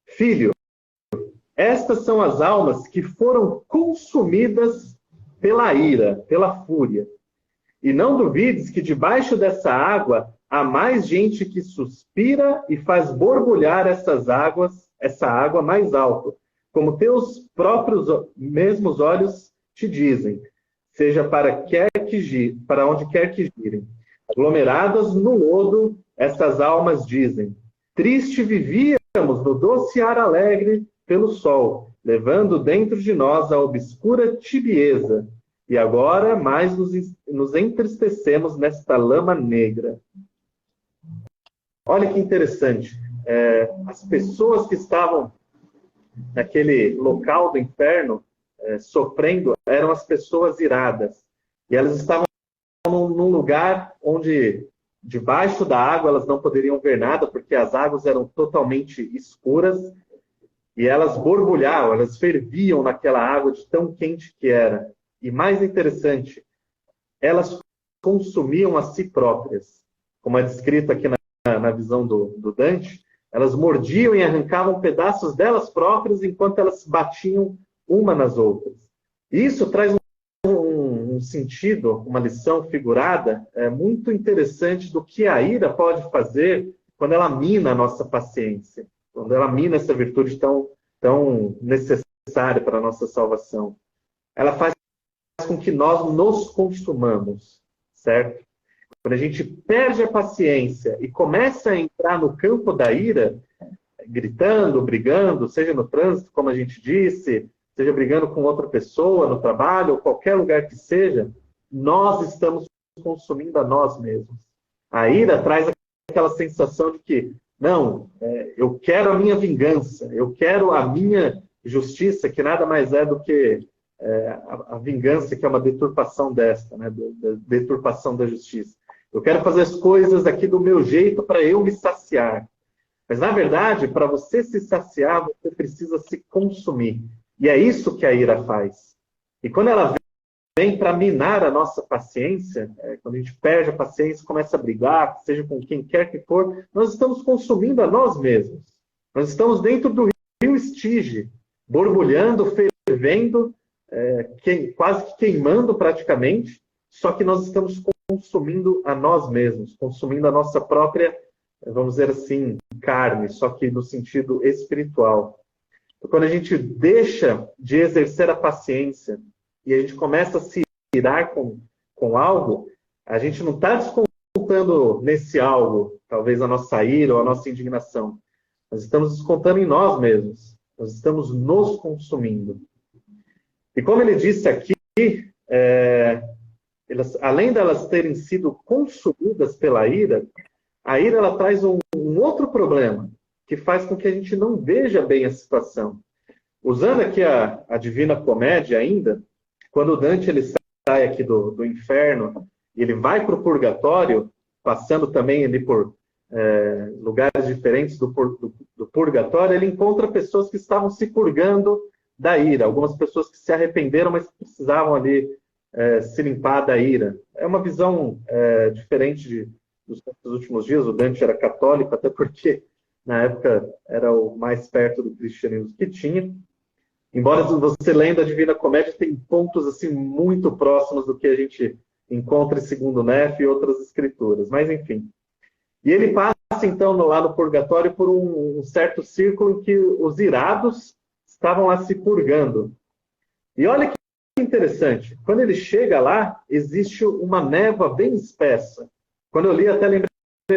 Filho, estas são as almas que foram consumidas pela ira, pela fúria. E não duvides que debaixo dessa água há mais gente que suspira e faz borbulhar essa água mais alto, como teus próprios mesmos olhos te dizem, seja para onde quer que girem. Aglomeradas no lodo, essas almas dizem, triste vivíamos no doce ar alegre pelo sol, levando dentro de nós a obscura tibieza, e agora mais nos entristecemos nesta lama negra. Olha que interessante. As pessoas que estavam naquele local do inferno, sofrendo, eram as pessoas iradas. E elas estavam num lugar onde, debaixo da água, elas não poderiam ver nada, porque as águas eram totalmente escuras, e elas borbulhavam, elas ferviam naquela água de tão quente que era. E mais interessante, elas consumiam a si próprias. Como é descrito aqui na visão do Dante, elas mordiam e arrancavam pedaços delas próprias enquanto elas batiam uma nas outras. E isso traz um sentido, uma lição figurada muito interessante do que a ira pode fazer quando ela mina a nossa paciência, quando ela mina essa virtude tão necessária para a nossa salvação. Ela faz com que nós nos consumamos, certo? Quando a gente perde a paciência e começa a entrar no campo da ira, gritando, brigando, seja no trânsito, como a gente disse, seja brigando com outra pessoa no trabalho, ou qualquer lugar que seja, nós estamos consumindo a nós mesmos. A ira traz aquela sensação de que, não, eu quero a minha vingança, eu quero a minha justiça, que nada mais é do que a vingança, que é uma deturpação né, da deturpação da justiça. Eu quero fazer as coisas aqui do meu jeito para eu me saciar. Mas, na verdade, para você se saciar, você precisa se consumir. E é isso que a ira faz. E quando ela vem para minar a nossa paciência, quando a gente perde a paciência, começa a brigar, seja com quem quer que for, nós estamos consumindo a nós mesmos. Nós estamos dentro do rio Estige, borbulhando, fervendo, quase que queimando praticamente, só que nós estamos consumindo a nós mesmos, consumindo a nossa própria, vamos dizer assim, carne, só que no sentido espiritual. Então, quando a gente deixa de exercer a paciência e a gente começa a se irar com algo, a gente não está descontando nesse algo, talvez a nossa ira ou a nossa indignação. Nós estamos descontando em nós mesmos. Nós estamos nos consumindo. E como ele disse aqui, além delas terem sido consumidas pela ira, a ira ela traz um outro problema, que faz com que a gente não veja bem a situação. Usando aqui a Divina Comédia ainda, quando Dante ele sai aqui do inferno, ele vai para o purgatório, passando também ali por lugares diferentes do purgatório, ele encontra pessoas que estavam se purgando da ira, algumas pessoas que se arrependeram, mas precisavam ali se limpar da ira. É uma visão diferente dos últimos dias. O Dante era católico, até porque na época era o mais perto do cristianismo que tinha. Embora você lendo a Divina Comédia, tem pontos assim muito próximos do que a gente encontra em Segundo Nefe e outras escrituras. Mas, enfim. E ele passa, então, lá no purgatório por um certo círculo em que os irados estavam lá se purgando. E olha que interessante. Quando ele chega lá, existe uma névoa bem espessa. Quando eu li, até lembrei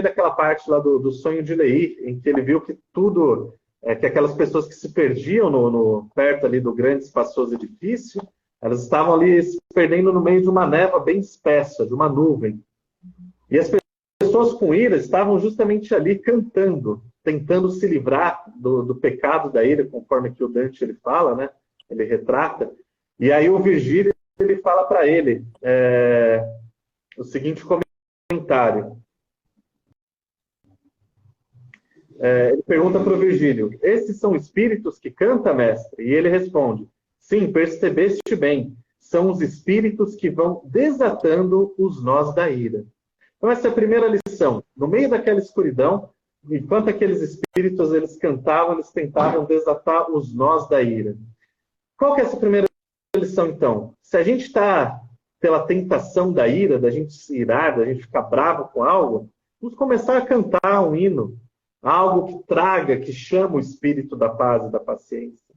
daquela parte lá do sonho de Leí, em que ele viu que tudo... que aquelas pessoas que se perdiam perto ali do grande espaçoso edifício, elas estavam ali se perdendo no meio de uma névoa bem espessa, de uma nuvem. E as pessoas com ira estavam justamente ali cantando, tentando se livrar do pecado da ira, conforme que o Dante ele fala, né? Ele retrata. E aí o Virgílio ele fala para ele o seguinte comentário. Ele pergunta para o Virgílio: esses são espíritos que canta, mestre? E ele responde: sim, percebeste bem, são os espíritos que vão desatando os nós da ira. Então essa é a primeira lição. No meio daquela escuridão, enquanto aqueles espíritos eles cantavam, eles tentavam desatar os nós da ira. Qual que é essa primeira lição, então? Se a gente está pela tentação da ira, da gente se irar, da gente ficar bravo com algo, vamos começar a cantar um hino. Algo que traga, que chama o espírito da paz e da paciência.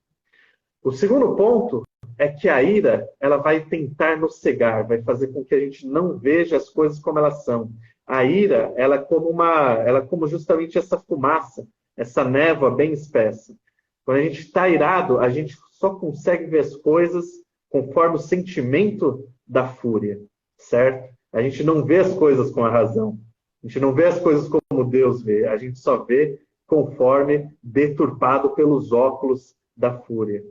O segundo ponto é que a ira, ela vai tentar nos cegar, vai fazer com que a gente não veja as coisas como elas são. A ira, ela é como justamente essa fumaça, essa névoa bem espessa. Quando a gente está irado, a gente só consegue ver as coisas conforme o sentimento da fúria, certo? A gente não vê as coisas com a razão. A gente não vê as coisas como Deus vê, a gente só vê conforme deturpado pelos óculos da fúria.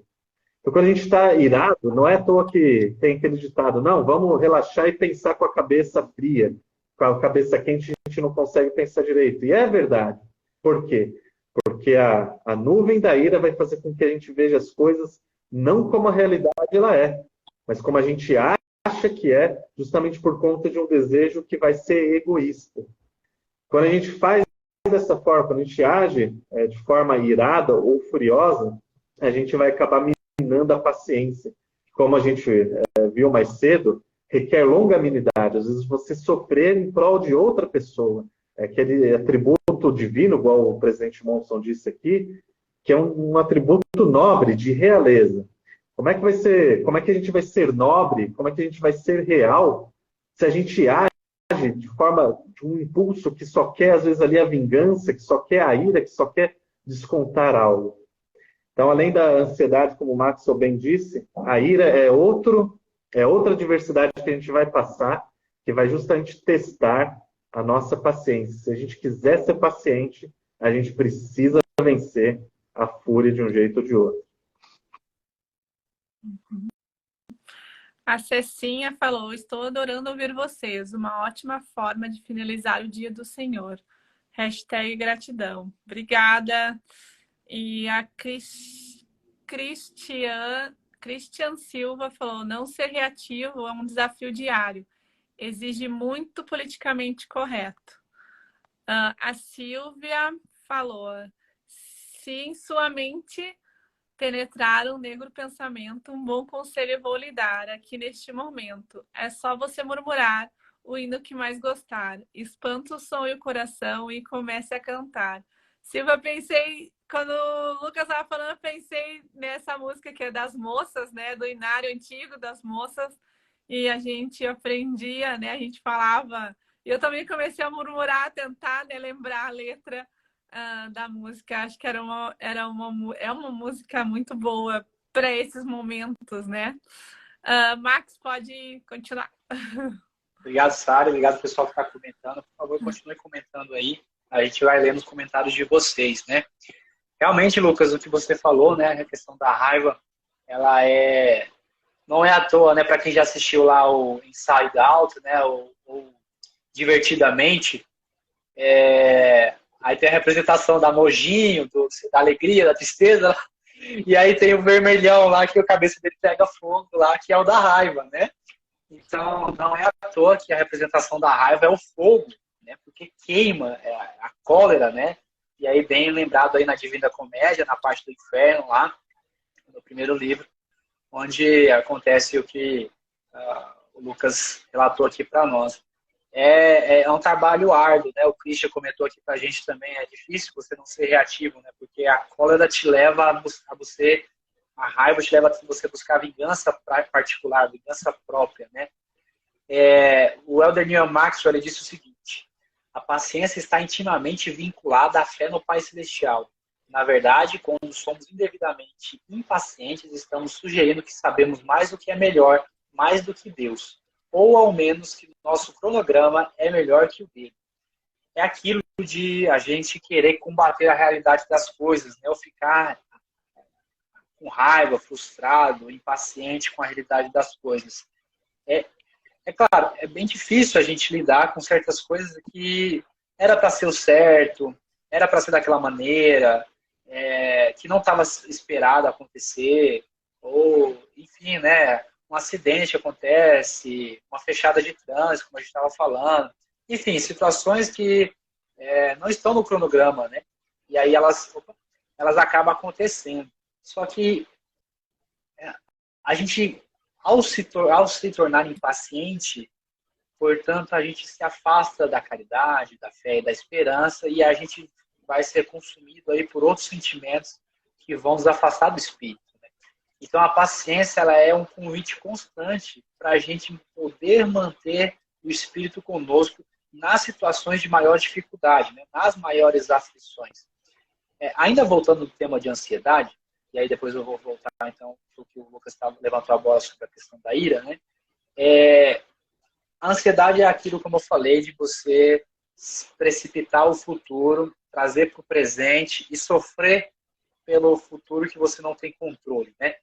Então, quando a gente está irado, não é à toa que tem aquele ditado, não, vamos relaxar e pensar com a cabeça fria, com a cabeça quente, a gente não consegue pensar direito. E é verdade. Por quê? Porque a nuvem da ira vai fazer com que a gente veja as coisas não como a realidade ela é, mas como a gente acha que é, justamente por conta de um desejo que vai ser egoísta. Quando a gente faz dessa forma, quando a gente age de forma irada ou furiosa, a gente vai acabar minando a paciência. Como a gente viu mais cedo, requer longanimidade. Às vezes você sofrer em prol de outra pessoa. É aquele atributo divino, igual o presidente Monson disse aqui, que é um atributo nobre, de realeza. Como é que a gente vai ser nobre, como é que a gente vai ser real, se a gente age de forma de um impulso que só quer, às vezes, ali a vingança, que só quer a ira, que só quer descontar algo. Então, além da ansiedade, como o Maxwell bem disse, a ira é outra diversidade que a gente vai passar, que vai justamente testar a nossa paciência. Se a gente quiser ser paciente, a gente precisa vencer a fúria de um jeito ou de outro. A Cecinha falou: estou adorando ouvir vocês. Uma ótima forma de finalizar o dia do Senhor. Hashtag gratidão. Obrigada. E a Cristian Silva falou: não ser reativo é um desafio diário. Exige muito politicamente correto. A Silvia falou: se em sua mente penetrar um negro pensamento, um bom conselho eu vou lhe dar aqui neste momento. É só você murmurar o hino que mais gostar. Espanta o som e o coração e comece a cantar. Silvia, quando o Lucas estava falando, eu pensei nessa música que é das moças, né? Do inário antigo das moças. E a gente aprendia, né? A gente falava E eu também comecei a murmurar, a tentar, né, lembrar a letra da música. Acho que é uma música muito boa para esses momentos, né? Max, pode continuar. Obrigado, Sara. Obrigado, pessoal que está comentando. Por favor, continue comentando aí. A gente vai ler nos comentários de vocês, né? Realmente, Lucas, o que você falou, né? A questão da raiva, ela não é à toa, né? Para quem já assistiu lá o Inside Out, né? O Divertidamente, aí tem a representação da nojinho, da alegria, da tristeza, e aí tem o vermelhão lá, que a cabeça dele pega fogo lá, que é o da raiva, né? Então, não é à toa que a representação da raiva é o fogo, né? Porque queima, a cólera, né? E aí, bem lembrado aí na Divina Comédia, na parte do inferno lá, no primeiro livro, onde acontece o que o Lucas relatou aqui para nós. É um trabalho árduo, né? O Christian comentou aqui para a gente também, é difícil você não ser reativo, né? Porque a cólera te leva a você, a raiva te leva a você buscar vingança particular, vingança própria, né? O Elder Neil Maxwell ele disse o seguinte: a paciência está intimamente vinculada à fé no Pai Celestial. Na verdade, quando somos indevidamente impacientes, estamos sugerindo que sabemos mais do que é melhor, mais do que Deus. Ou ao menos que nosso cronograma é melhor que o dele. É aquilo de a gente querer combater a realidade das coisas, né? Ou ficar com raiva, frustrado, impaciente com a realidade das coisas. É claro, é bem difícil a gente lidar com certas coisas que era para ser o certo, era para ser daquela maneira, que não estava esperado acontecer, ou, enfim, né? Um acidente acontece, uma fechada de trânsito, como a gente estava falando. Enfim, situações que não estão no cronograma, né? E aí elas acabam acontecendo. Só que a gente, ao se tornar impaciente, portanto, a gente se afasta da caridade, da fé e da esperança, e a gente vai ser consumido aí por outros sentimentos que vão nos afastar do Espírito. Então, a paciência ela é um convite constante para a gente poder manter o Espírito conosco nas situações de maior dificuldade, né? Nas maiores aflições. Ainda voltando no tema de ansiedade, e aí depois eu vou voltar, então, para o que o Lucas levantou a bola sobre a questão da ira, né? A ansiedade é aquilo, como eu falei, de você precipitar o futuro, trazer para o presente e sofrer pelo futuro que você não tem controle, né?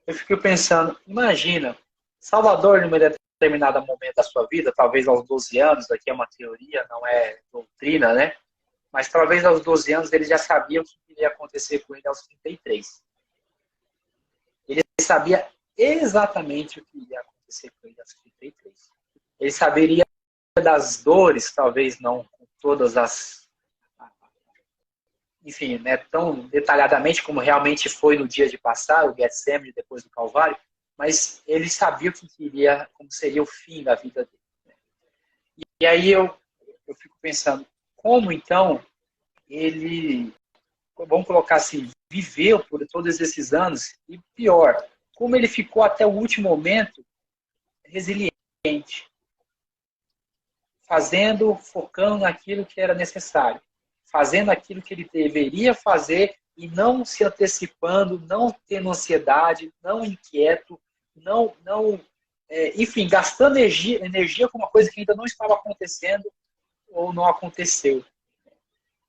Eu fico pensando, imagina, Salvador, num determinado momento da sua vida, talvez aos 12 anos, aqui é uma teoria, não é doutrina, né? Mas talvez aos 12 anos ele já sabia o que iria acontecer com ele aos 33. Ele sabia exatamente o que iria acontecer com ele aos 33. Ele saberia das dores, talvez não com todas as... Enfim, né, tão detalhadamente como realmente foi no dia de passar, o Getsemane depois do Calvário, mas ele sabia o que queria, como seria o fim da vida dele. E aí eu fico pensando, como então ele, vamos colocar assim, viveu por todos esses anos, e pior, como ele ficou até o último momento resiliente, focando naquilo que era necessário, fazendo aquilo que ele deveria fazer e não se antecipando, não tendo ansiedade, não inquieto, enfim, gastando energia com uma coisa que ainda não estava acontecendo ou não aconteceu.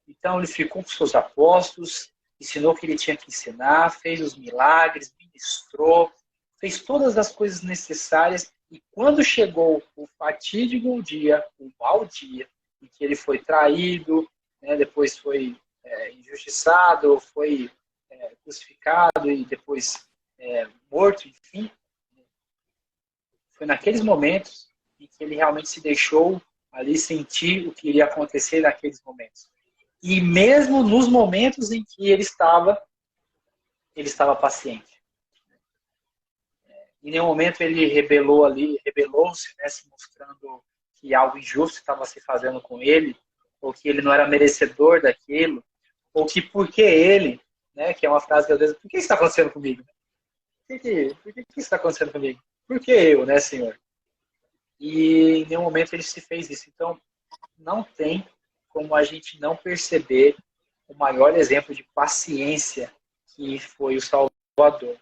Então ele ficou com seus apóstolos, ensinou o que ele tinha que ensinar, fez os milagres, ministrou, fez todas as coisas necessárias e quando chegou o fatídico dia, o mau dia, em que ele foi traído, depois foi injustiçado, foi crucificado e depois morto, enfim. Foi naqueles momentos em que ele realmente se deixou ali sentir o que iria acontecer naqueles momentos. E mesmo nos momentos em que ele estava paciente. Em nenhum momento ele rebelou-se, né, se mostrando que algo injusto estava se fazendo com ele, ou que ele não era merecedor daquilo, ou que porque ele, né, que é uma frase que às vezes, por que isso está acontecendo comigo? Por que isso está acontecendo comigo? Por que eu, né, Senhor? e em nenhum momento ele se fez isso. Então, não tem como a gente não perceber o maior exemplo de paciência que foi o Salvador.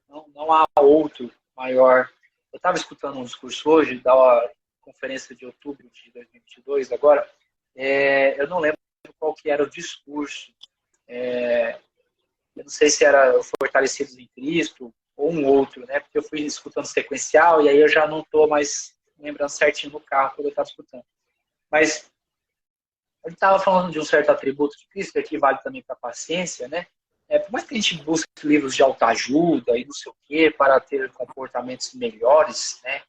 Não há outro maior. Eu estava escutando um discurso hoje, da conferência de outubro de 2022, agora, eu não lembro qual que era o discurso. Eu não sei se era Fortalecidos em Cristo ou um outro, né? Porque eu fui escutando sequencial e aí eu já não estou mais lembrando certinho no carro quando eu estava escutando. Mas ele estava falando de um certo atributo de Cristo, que aqui vale também para a paciência, né? Por mais que a gente busque livros de autoajuda e não sei o quê, para ter comportamentos melhores, né?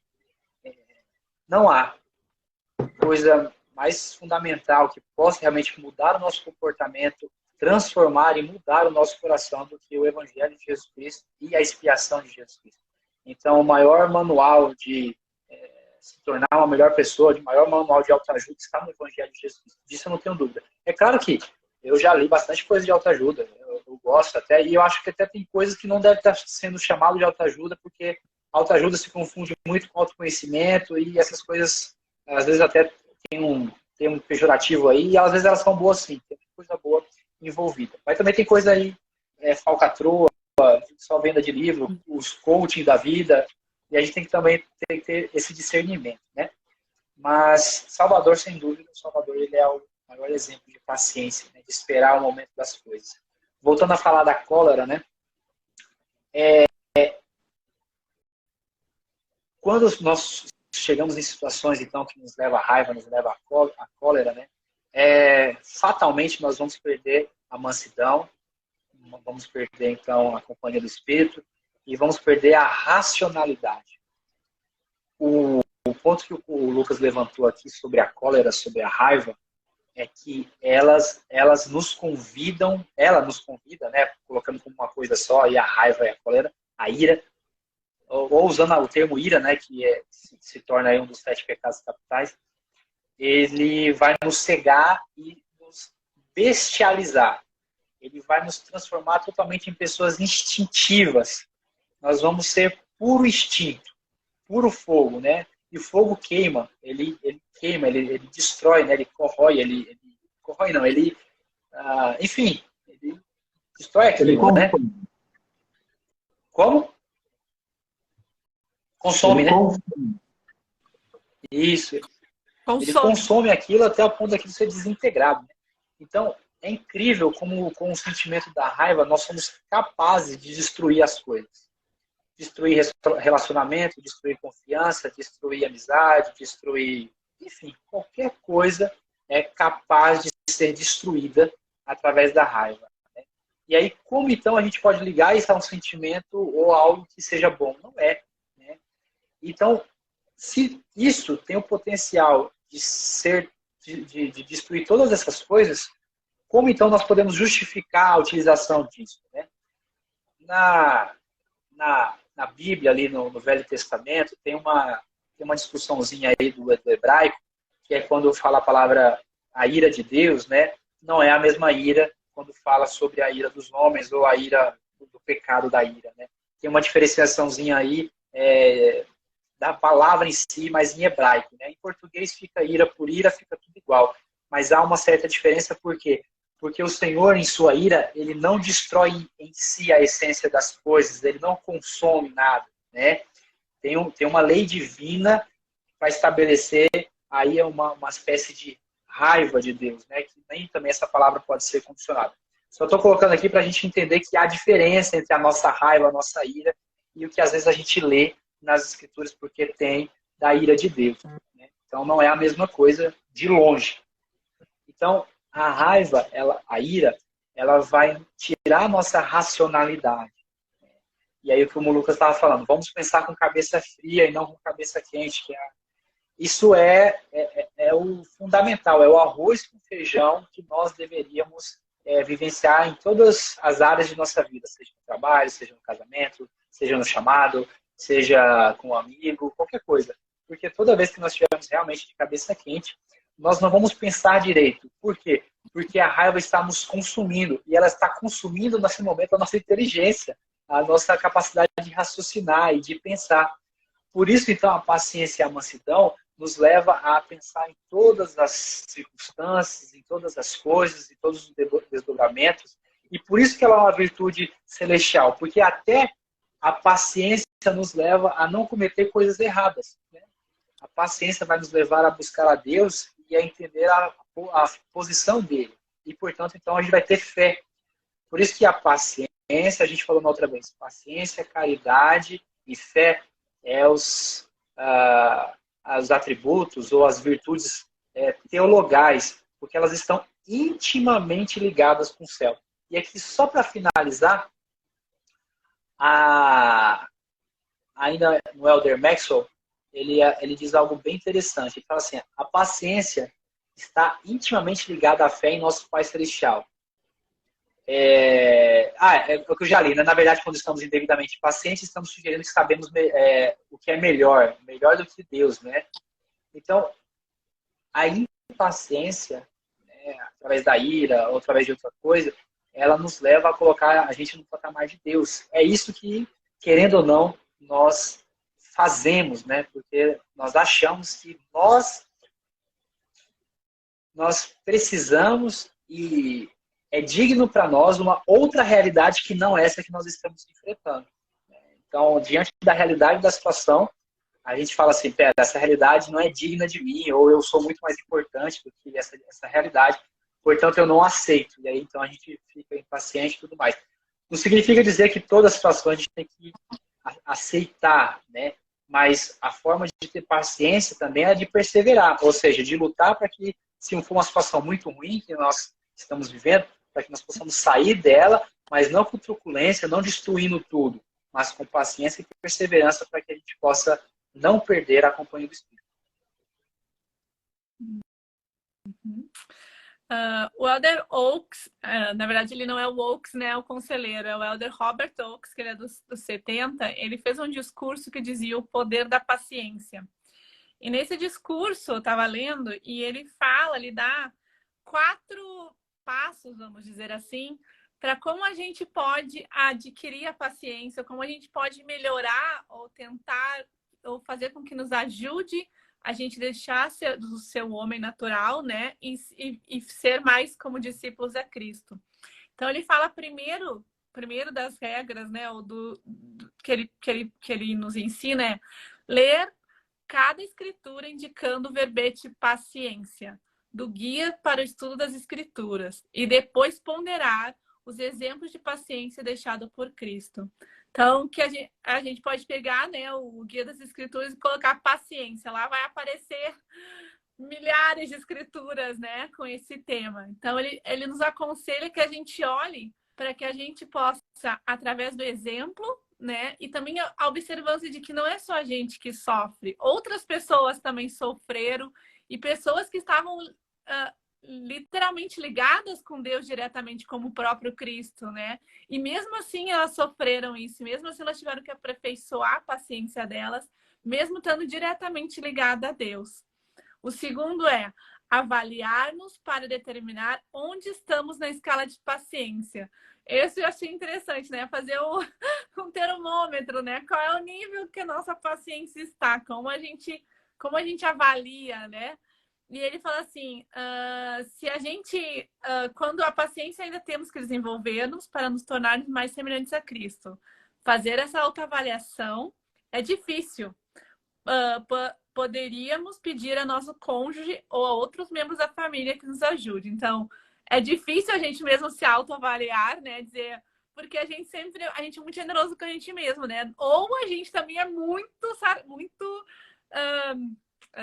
Não há coisa mais fundamental que possa realmente mudar o nosso comportamento, transformar e mudar o nosso coração do que o Evangelho de Jesus Cristo e a expiação de Jesus Cristo. Então, o maior manual de se tornar uma melhor pessoa, de maior manual de autoajuda está no Evangelho de Jesus Cristo. Disso eu não tenho dúvida. É claro que eu já li bastante coisa de autoajuda, eu gosto até, e eu acho que até tem coisas que não devem estar sendo chamado de autoajuda, porque autoajuda se confunde muito com autoconhecimento, e essas coisas, às vezes até tem um termo pejorativo aí, e às vezes elas são boas sim, tem coisa boa envolvida. Mas também tem coisa aí, falcatrua, só venda de livro, os coaching da vida, e a gente tem que também ter esse discernimento, né? Mas Salvador, sem dúvida, o Salvador ele é o maior exemplo de paciência, né? De esperar o momento das coisas. Voltando a falar da cólera, né? Quando nós chegamos em situações, então, que nos leva à raiva, nos leva à cólera, né? Fatalmente nós vamos perder a mansidão, vamos perder, então, a companhia do Espírito e vamos perder a racionalidade. O ponto que o Lucas levantou aqui sobre a cólera, sobre a raiva, é que elas nos convidam, ela nos convida, né, colocando como uma coisa só, e a raiva e a cólera, a ira, ou usando o termo ira, né, que se torna aí um dos 7 pecados capitais, ele vai nos cegar e nos bestializar. Ele vai nos transformar totalmente em pessoas instintivas. Nós vamos ser puro instinto, puro fogo, né? E o fogo queima, ele queima, ele destrói, né? Ele corrói, corrói não, enfim, ele destrói aquilo, né? Como? Consome, né? Isso. Ele consome aquilo até o ponto daquilo ser desintegrado. Né? Então, é incrível como com o sentimento da raiva nós somos capazes de destruir as coisas. Destruir relacionamento, destruir confiança, destruir amizade, destruir... Enfim, qualquer coisa é capaz de ser destruída através da raiva. Né? E aí, como então a gente pode ligar isso a um sentimento ou a algo que seja bom? Não é. Né? Então, se isso tem o potencial de destruir todas essas coisas, como então nós podemos justificar a utilização disso? Né? Na Bíblia, ali no Velho Testamento, tem uma discussãozinha aí do hebraico, que é quando fala a palavra a ira de Deus, né? Não é a mesma ira quando fala sobre a ira dos homens ou a ira do pecado da ira. Né? Tem uma diferenciaçãozinha aí da palavra em si, mas em hebraico. Né? Em português fica ira por ira, fica tudo igual. Mas há uma certa diferença, por quê? Porque o Senhor, em sua ira, ele não destrói em si a essência das coisas, ele não consome nada. Né? Tem uma lei divina para estabelecer aí uma espécie de raiva de Deus, né? Que nem também essa palavra pode ser condicionada. Só estou colocando aqui para a gente entender que há diferença entre a nossa raiva, a nossa ira, e o que às vezes a gente lê nas Escrituras, porque tem da ira de Deus. Né? Então não é a mesma coisa de longe. Então, a raiva, a ira, ela vai tirar a nossa racionalidade. E aí, como o Lucas estava falando, vamos pensar com cabeça fria e não com cabeça quente. Isso é o fundamental, é o arroz com feijão que nós deveríamos vivenciar em todas as áreas de nossa vida, seja no trabalho, seja no casamento, seja no chamado, seja com um amigo, qualquer coisa. Porque toda vez que nós estivermos realmente de cabeça quente, nós não vamos pensar direito. Por quê? Porque a raiva está nos consumindo. E ela está consumindo, nesse momento, a nossa inteligência, a nossa capacidade de raciocinar e de pensar. por isso, então, a paciência e a mansidão nos leva a pensar em todas as circunstâncias, em todas as coisas, em todos os desdobramentos. E por isso que ela é uma virtude celestial, porque até a paciência nos leva a não cometer coisas erradas, né? A paciência vai nos levar a buscar a Deus e a entender a posição dele. E, portanto, então, a gente vai ter fé. Por isso que a paciência, a gente falou na outra vez, paciência, caridade e fé é os atributos ou as virtudes teologais, porque elas estão intimamente ligadas com o céu. E aqui, só para finalizar, ainda no Elder Maxwell, ele diz algo bem interessante. Ele fala assim, a paciência está intimamente ligada à fé em nosso Pai Celestial. É o que eu já li, né? Na verdade, quando estamos indevidamente pacientes, estamos sugerindo que sabemos o que é melhor do que Deus, né? Então, a impaciência, né, através da ira ou através de outra coisa, ela nos leva a colocar a gente no patamar de Deus. É isso que, querendo ou não, nós fazemos, né? Porque nós achamos que nós precisamos e é digno para nós uma outra realidade que não essa que nós estamos enfrentando. Então, diante da realidade da situação, a gente fala assim, pera, essa realidade não é digna de mim, ou eu sou muito mais importante do que essa realidade, portanto eu não aceito. E aí, então, a gente fica impaciente e tudo mais. Não significa dizer que todas as situações a gente tem que aceitar, né? Mas a forma de ter paciência também é de perseverar, ou seja, de lutar para que, se for uma situação muito ruim que nós estamos vivendo, para que nós possamos sair dela, mas não com truculência, não destruindo tudo, mas com paciência e perseverança para que a gente possa não perder a companhia do Espírito. O Elder Oaks, na verdade ele não é o Oaks, né, é o conselheiro, é o Elder Robert Oaks, que ele é dos 70, ele fez um discurso que dizia o poder da paciência. E nesse discurso, eu estava lendo, e ele dá 4 passos, vamos dizer assim, para como a gente pode adquirir a paciência, como a gente pode melhorar ou tentar, ou fazer com que nos ajude a gente deixar do seu homem natural, né, e ser mais como discípulos a Cristo. Então, ele fala primeiro das regras, né, que ele nos ensina é ler cada escritura indicando o verbete paciência, do guia para o estudo das escrituras, e depois ponderar os exemplos de paciência deixados por Cristo. Então, que a gente pode pegar, né, o guia das escrituras e colocar paciência. Lá vai aparecer milhares de escrituras, né, com esse tema. Então, ele nos aconselha que a gente olhe para que a gente possa, através do exemplo, né, e também a observância de que não é só a gente que sofre. Outras pessoas também sofreram e pessoas que estavam literalmente ligadas com Deus diretamente, como o próprio Cristo, né? E mesmo assim elas sofreram isso, mesmo assim elas tiveram que aperfeiçoar a paciência delas, mesmo estando diretamente ligada a Deus. O segundo é avaliar-nos para determinar onde estamos na escala de paciência. Esse eu achei interessante, né? Fazer um termômetro, né? Qual é o nível que a nossa paciência está, como a gente avalia, né? E ele fala assim, se a gente, quando a paciência ainda temos que desenvolver-nos para nos tornarmos mais semelhantes a Cristo. Fazer essa autoavaliação é difícil. Poderíamos pedir a nosso cônjuge ou a outros membros da família que nos ajude. Então, é difícil a gente mesmo se autoavaliar, né? Dizer, porque a gente é muito generoso com a gente mesmo, né? Ou a gente também é muito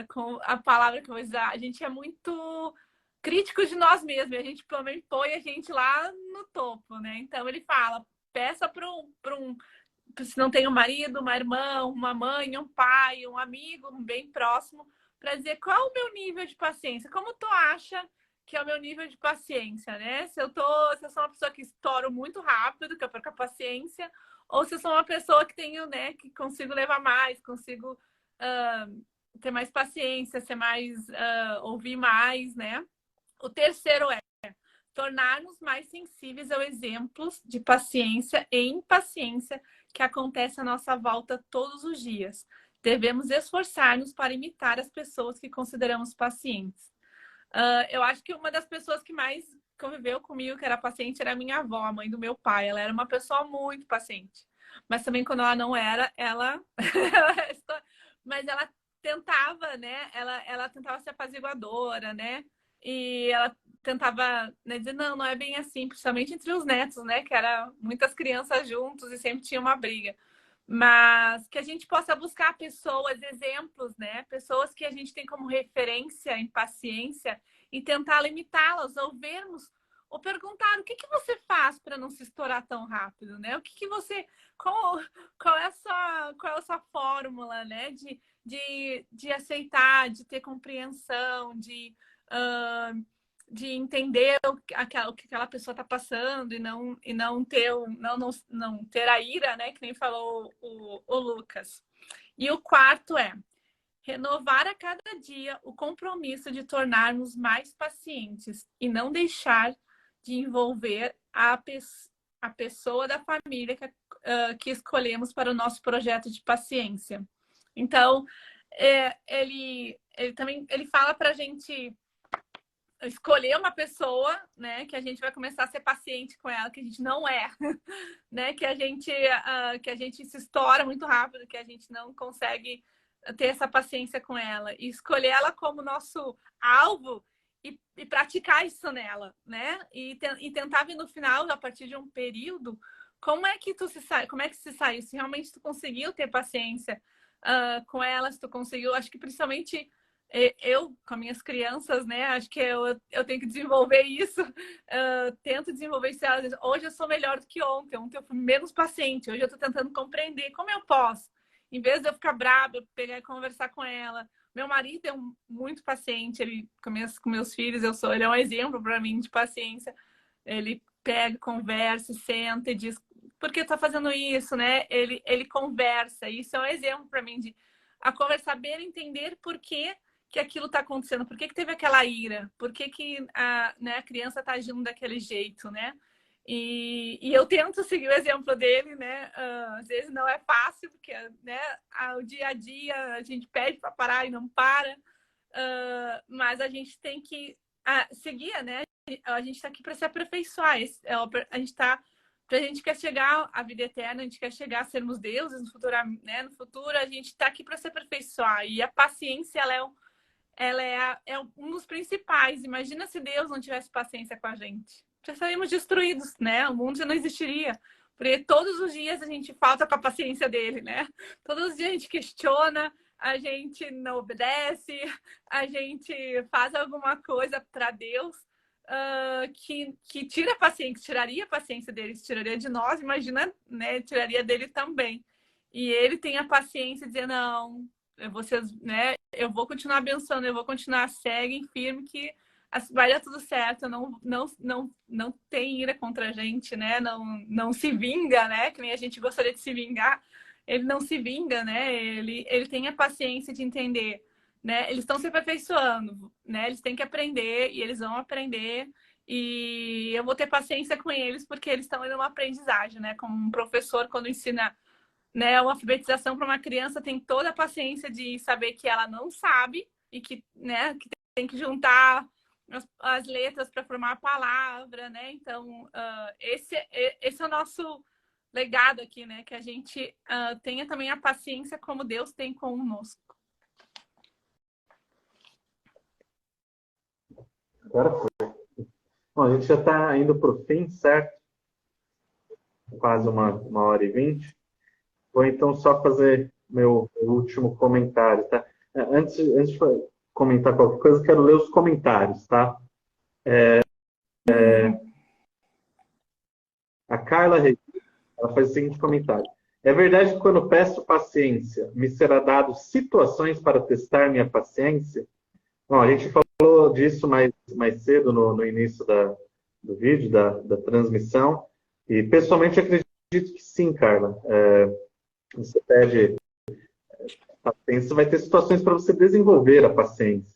com a palavra que eu vou usar, a gente é muito crítico de nós mesmos, e a gente também põe a gente lá no topo, né? Então ele fala, peça para se não tem um marido, uma irmã, uma mãe, um pai, um amigo, um bem próximo, para dizer qual é o meu nível de paciência, como tu acha que é o meu nível de paciência, né? Se eu sou uma pessoa que estouro muito rápido, que eu perco a paciência, ou se eu sou uma pessoa que tenho, né, que consigo levar mais, consigo ter mais paciência, ser mais, ouvir mais, né? O terceiro é tornar-nos mais sensíveis aos exemplos de paciência e impaciência que acontece à nossa volta todos os dias. Devemos esforçar-nos para imitar as pessoas que consideramos pacientes. Eu acho que uma das pessoas que mais conviveu comigo, que era paciente, era a minha avó, a mãe do meu pai. Ela era uma pessoa muito paciente. Mas também quando ela não era, ela... Mas ela tentava, né? Ela tentava ser apaziguadora, né? E ela tentava, né, dizer, não, não é bem assim, principalmente entre os netos, né? Que era muitas crianças juntos e sempre tinha uma briga. Mas que a gente possa buscar pessoas, exemplos, né? Pessoas que a gente tem como referência em paciência e tentar limitá-las, ou vermos, ou perguntar o que que você faz para não se estourar tão rápido, né? O que que você, qual é a sua fórmula, né? De aceitar, de ter compreensão, de entender o que aquela pessoa está passando e não ter a ira, né? Que nem falou o Lucas. E o quarto é renovar a cada dia o compromisso de tornarmos mais pacientes e não deixar de envolver a pessoa da família que escolhemos para o nosso projeto de paciência. Então, ele fala para a gente escolher uma pessoa, né, que a gente vai começar a ser paciente com ela, que a gente não é, né, que a gente se estoura muito rápido, que a gente não consegue ter essa paciência com ela, e escolher ela como nosso alvo e praticar isso nela, né, e tentar ver no final, a partir de um período, como é que se saiu, se realmente tu conseguiu ter paciência com ela, se tu conseguiu, acho que principalmente eu, com minhas crianças, né? Acho que eu tenho que desenvolver isso. Tento desenvolver isso. Hoje eu sou melhor do que ontem. Ontem eu fui menos paciente. Hoje eu estou tentando compreender como eu posso. Em vez de eu ficar brava, eu pegar e conversar com ela. Meu marido é muito paciente. Ele, com meus filhos, ele é um exemplo para mim de paciência. Ele pega, conversa, senta e diz por que está fazendo isso, né? Ele conversa. Isso é um exemplo para mim de a conversar, saber entender por que aquilo está acontecendo, por que teve aquela ira, por que a criança está agindo daquele jeito, né? E eu tento seguir o exemplo dele, né? Às vezes não é fácil, porque né, o dia a dia a gente pede para parar e não para, mas a gente tem que seguir, né? A gente está aqui para se aperfeiçoar, a gente quer chegar à vida eterna, a gente quer chegar a sermos deuses no futuro, né? No futuro a gente está aqui para se aperfeiçoar, e a paciência ela é um dos principais. Imagina se Deus não tivesse paciência com a gente. Já estaríamos destruídos, né? O mundo já não existiria. Porque todos os dias a gente falta com a paciência dele, né? Todos os dias a gente questiona, a gente não obedece, a gente faz alguma coisa para Deus que tira a paciência, tiraria a paciência dele, tiraria de nós, imagina, né? Tiraria dele também. E ele tem a paciência de dizer, não, vocês, né? Eu vou continuar abençoando, eu vou continuar, seguem firme que vai dar tudo certo, não tem ira contra a gente, né? Não se vinga, né? Que nem a gente gostaria de se vingar. Ele não se vinga, né? Ele tem a paciência de entender, né? Eles estão se aperfeiçoando, né? Eles têm que aprender e eles vão aprender. E eu vou ter paciência com eles porque eles estão em uma aprendizagem, né? Como um professor, quando ensina, né, uma alfabetização para uma criança, tem toda a paciência de saber que ela não sabe e que, né, que tem que juntar as letras para formar a palavra, né? Então, esse é o nosso legado aqui, né? Que a gente tenha também a paciência como Deus tem conosco. Agora foi. Bom, a gente já está indo para o fim, certo? Quase 1h20. Vou então só fazer meu último comentário, tá? Antes de comentar qualquer coisa, quero ler os comentários, tá? A Carla Regina, ela faz o seguinte comentário. É verdade que quando peço paciência, me será dado situações para testar minha paciência? Bom, a gente falou disso mais cedo no início do vídeo, da transmissão. E, pessoalmente, acredito que sim, Carla. Você pede paciência, vai ter situações para você desenvolver a paciência.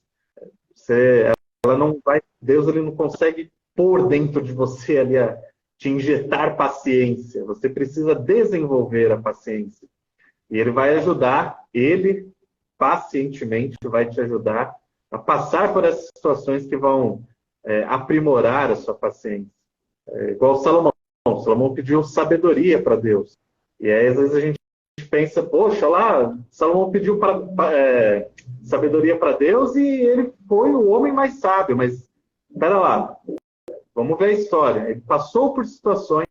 Ela não vai, Deus ele não consegue pôr dentro de você ali te injetar paciência. Você precisa desenvolver a paciência. E ele vai ajudar, ele pacientemente vai te ajudar a passar por essas situações que vão aprimorar a sua paciência. Igual Salomão. Salomão pediu sabedoria para Deus. E aí, às vezes, a gente pensa, poxa, lá, Salomão pediu sabedoria para Deus e ele foi o homem mais sábio. Mas, espera lá, vamos ver a história. Ele passou por situações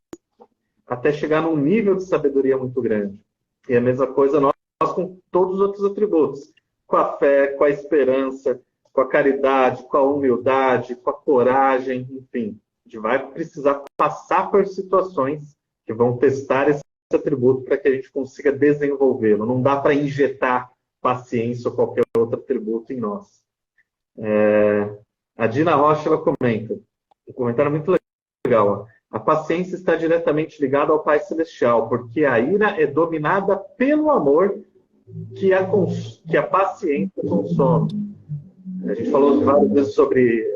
até chegar num nível de sabedoria muito grande. E a mesma coisa nós com todos os outros atributos. Com a fé, com a esperança, com a caridade, com a humildade, com a coragem, enfim. A gente vai precisar passar por situações que vão testar esse atributo para que a gente consiga desenvolvê-lo. Não dá para injetar paciência ou qualquer outro atributo em nós. A Dina Rocha, ela comenta, um comentário muito legal. Ó. A paciência está diretamente ligada ao Pai Celestial, porque a ira é dominada pelo amor que a paciência consome. A gente falou várias vezes sobre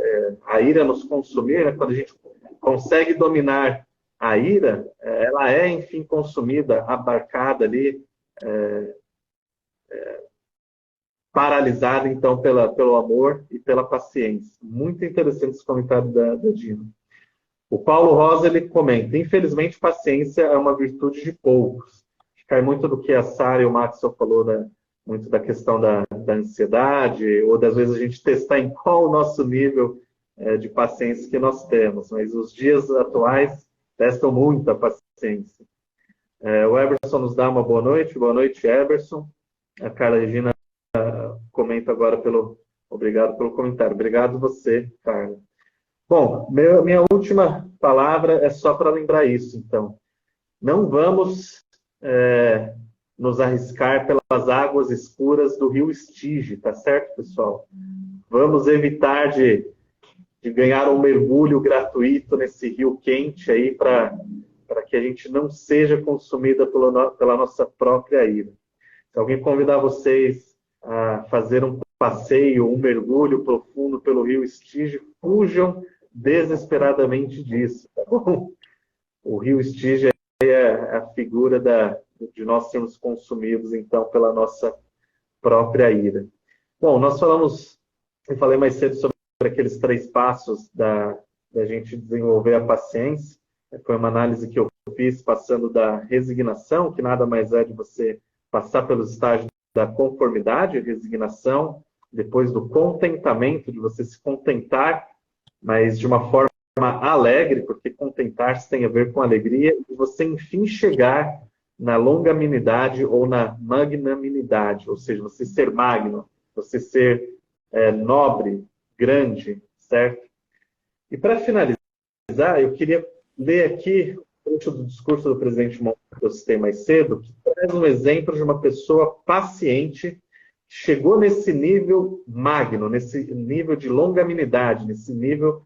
a ira nos consumir, né? Quando a gente consegue dominar a ira, ela é, enfim, consumida, abarcada ali, paralisada, então, pelo amor e pela paciência. Muito interessante esse comentário da Dina. O Paulo Rosa, ele comenta, infelizmente, paciência é uma virtude de poucos. Cai muito do que a Sara e o Maxwell falou, né? Muito da questão da ansiedade, ou das vezes a gente testar em qual o nosso nível de paciência que nós temos. Mas os dias atuais testam muito a paciência. O Eberson nos dá uma boa noite. Boa noite, Eberson. A Carla Regina comenta agora obrigado pelo comentário. Obrigado você, Carla. Bom, minha última palavra é só para lembrar isso, então. Não vamos nos arriscar pelas águas escuras do rio Estige, tá certo, pessoal? Vamos evitar de ganhar um mergulho gratuito nesse rio quente aí para que a gente não seja consumida pela nossa própria ira. Se alguém convidar vocês a fazer um passeio, um mergulho profundo pelo rio Estige, fujam desesperadamente disso, tá bom? O rio Estige é a figura de nós sermos consumidos, então, pela nossa própria ira. Bom, eu falei mais cedo sobre aqueles 3 passos da gente desenvolver a paciência. Foi uma análise que eu fiz passando da resignação, que nada mais é de você passar pelos estágios da conformidade, resignação, depois do contentamento, de você se contentar, mas de uma forma alegre, porque contentar-se tem a ver com alegria, e você, enfim, chegar na longanimidade ou na magnanimidade, ou seja, você ser magno, você ser nobre, grande, certo? E para finalizar, eu queria ler aqui o trecho do discurso do presidente Monroe que eu citei mais cedo, que traz um exemplo de uma pessoa paciente que chegou nesse nível magno, nesse nível de longanimidade, nesse nível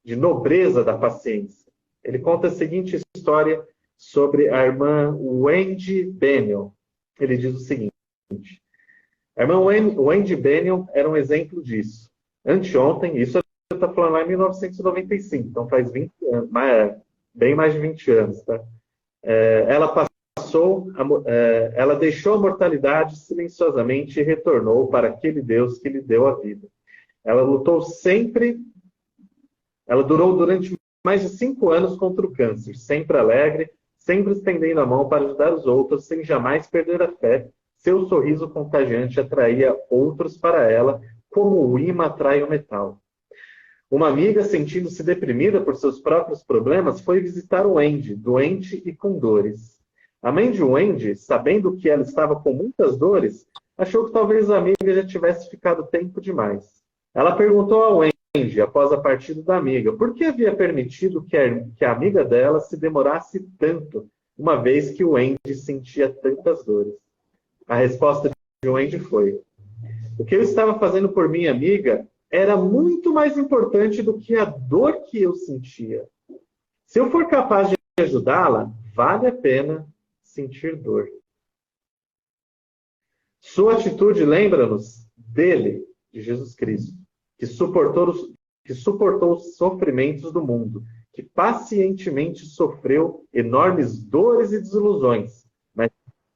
de nobreza da paciência. Ele conta a seguinte história sobre a irmã Wendy Bennion. Ele diz o seguinte: a irmã Wendy Bennion era um exemplo disso. Anteontem, isso eu estou falando lá em 1995, então faz 20 anos, bem mais de 20 anos. Tá? Ela deixou a mortalidade silenciosamente e retornou para aquele Deus que lhe deu a vida. Ela durou durante mais de 5 anos contra o câncer, sempre alegre, sempre estendendo a mão para ajudar os outros, sem jamais perder a fé. Seu sorriso contagiante atraía outros para ela, como o imã atrai o metal. Uma amiga, sentindo-se deprimida por seus próprios problemas, foi visitar o Wendy, doente e com dores. A mãe de Wendy, sabendo que ela estava com muitas dores, achou que talvez a amiga já tivesse ficado tempo demais. Ela perguntou a Wendy, após a partida da amiga, por que havia permitido que a amiga dela se demorasse tanto, uma vez que o Wendy sentia tantas dores. A resposta de Wendy foi: o que eu estava fazendo por minha amiga era muito mais importante do que a dor que eu sentia. Se eu for capaz de ajudá-la, vale a pena sentir dor. Sua atitude lembra-nos dele, de Jesus Cristo, que suportou os sofrimentos do mundo, que pacientemente sofreu enormes dores e desilusões, mas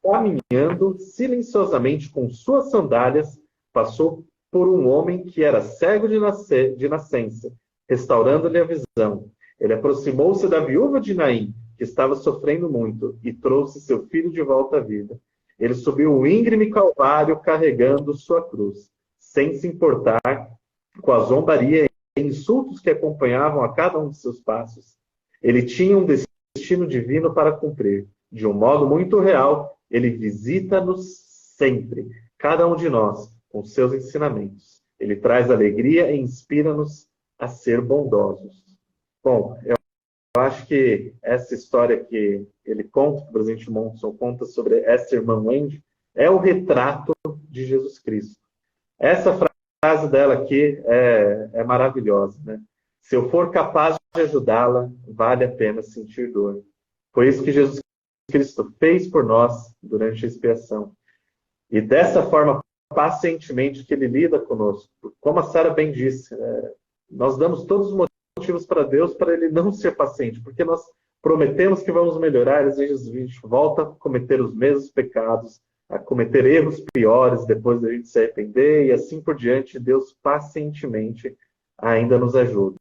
caminhando silenciosamente com suas sandálias, passou por um homem que era cego de nascença, restaurando-lhe a visão. Ele aproximou-se da viúva de Naim, que estava sofrendo muito, e trouxe seu filho de volta à vida. Ele subiu o íngreme calvário carregando sua cruz, sem se importar com a zombaria e insultos que acompanhavam a cada um de seus passos. Ele tinha um destino divino para cumprir. De um modo muito real, ele visita-nos sempre, cada um de nós, com seus ensinamentos. Ele traz alegria e inspira-nos a ser bondosos. Bom, eu acho que essa história que ele conta, que o presidente Monson conta sobre essa irmã Wendy, é o retrato de Jesus Cristo. Essa frase dela aqui é maravilhosa, né? Se eu for capaz de ajudá-la, vale a pena sentir dor. Foi isso que Jesus Cristo fez por nós durante a expiação. E dessa forma, pacientemente, que ele lida conosco. Como a Sara bem disse, nós damos todos os motivos para Deus para ele não ser paciente, porque nós prometemos que vamos melhorar, e às vezes a gente volta a cometer os mesmos pecados, a cometer erros piores depois da gente se arrepender, e assim por diante, Deus pacientemente ainda nos ajuda.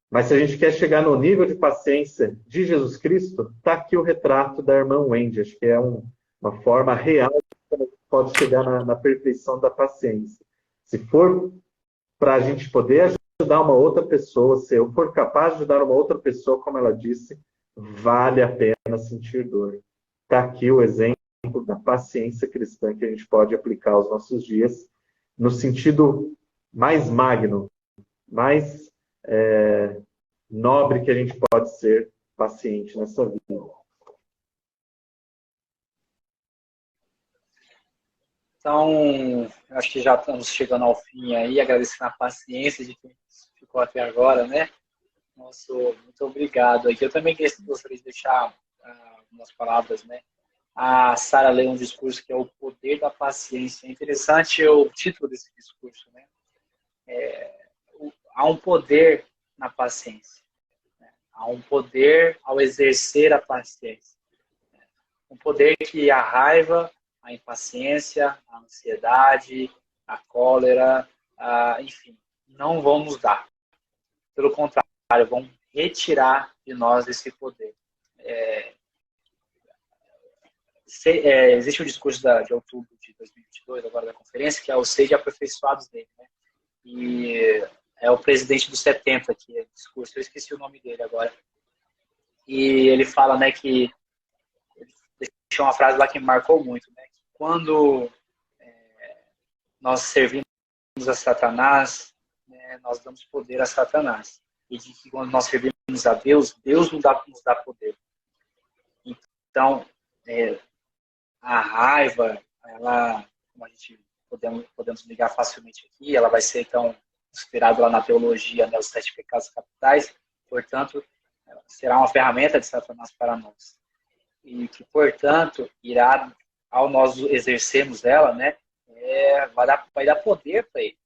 Mas se a gente quer chegar no nível de paciência de Jesus Cristo, está aqui o retrato da irmã Wendy. Acho que é uma forma real de pode chegar na perfeição da paciência. Se for para a gente poder ajudar uma outra pessoa, se eu for capaz de ajudar uma outra pessoa, como ela disse, vale a pena sentir dor. Está aqui o exemplo da paciência cristã que a gente pode aplicar aos nossos dias, no sentido mais magno, mais nobre que a gente pode ser paciente nessa vida. Então, acho que já estamos chegando ao fim aí, agradecendo a paciência de quem ficou até agora, né? Nossa, muito obrigado. Aqui eu também gostaria de deixar algumas palavras, né? A Sara leu um discurso que é o poder da paciência. É interessante o título desse discurso, né? Há um poder na paciência. Né? Há um poder ao exercer a paciência. Um poder que a raiva, a impaciência, a ansiedade, a cólera, enfim, não vão nos dar. Pelo contrário, vão retirar de nós esse poder. Existe um discurso de outubro de 2022, agora da conferência, que é o Sede Aperfeiçoados dele, né? E é o presidente do 70 que é discurso, eu esqueci o nome dele agora. E ele fala, né, que ele deixou uma frase lá que me marcou muito, né? Que quando nós servimos a Satanás, né, nós damos poder a Satanás. E de que quando nós servimos a Deus, Deus nos dá poder. Então, a raiva, ela, como a gente podemos ligar facilmente aqui, ela vai ser, então, inspirada lá na teologia, né, os 7 pecados capitais, portanto, será uma ferramenta de Satanás para nós. E que, portanto, ao nós exercermos ela, né, vai dar poder para ele.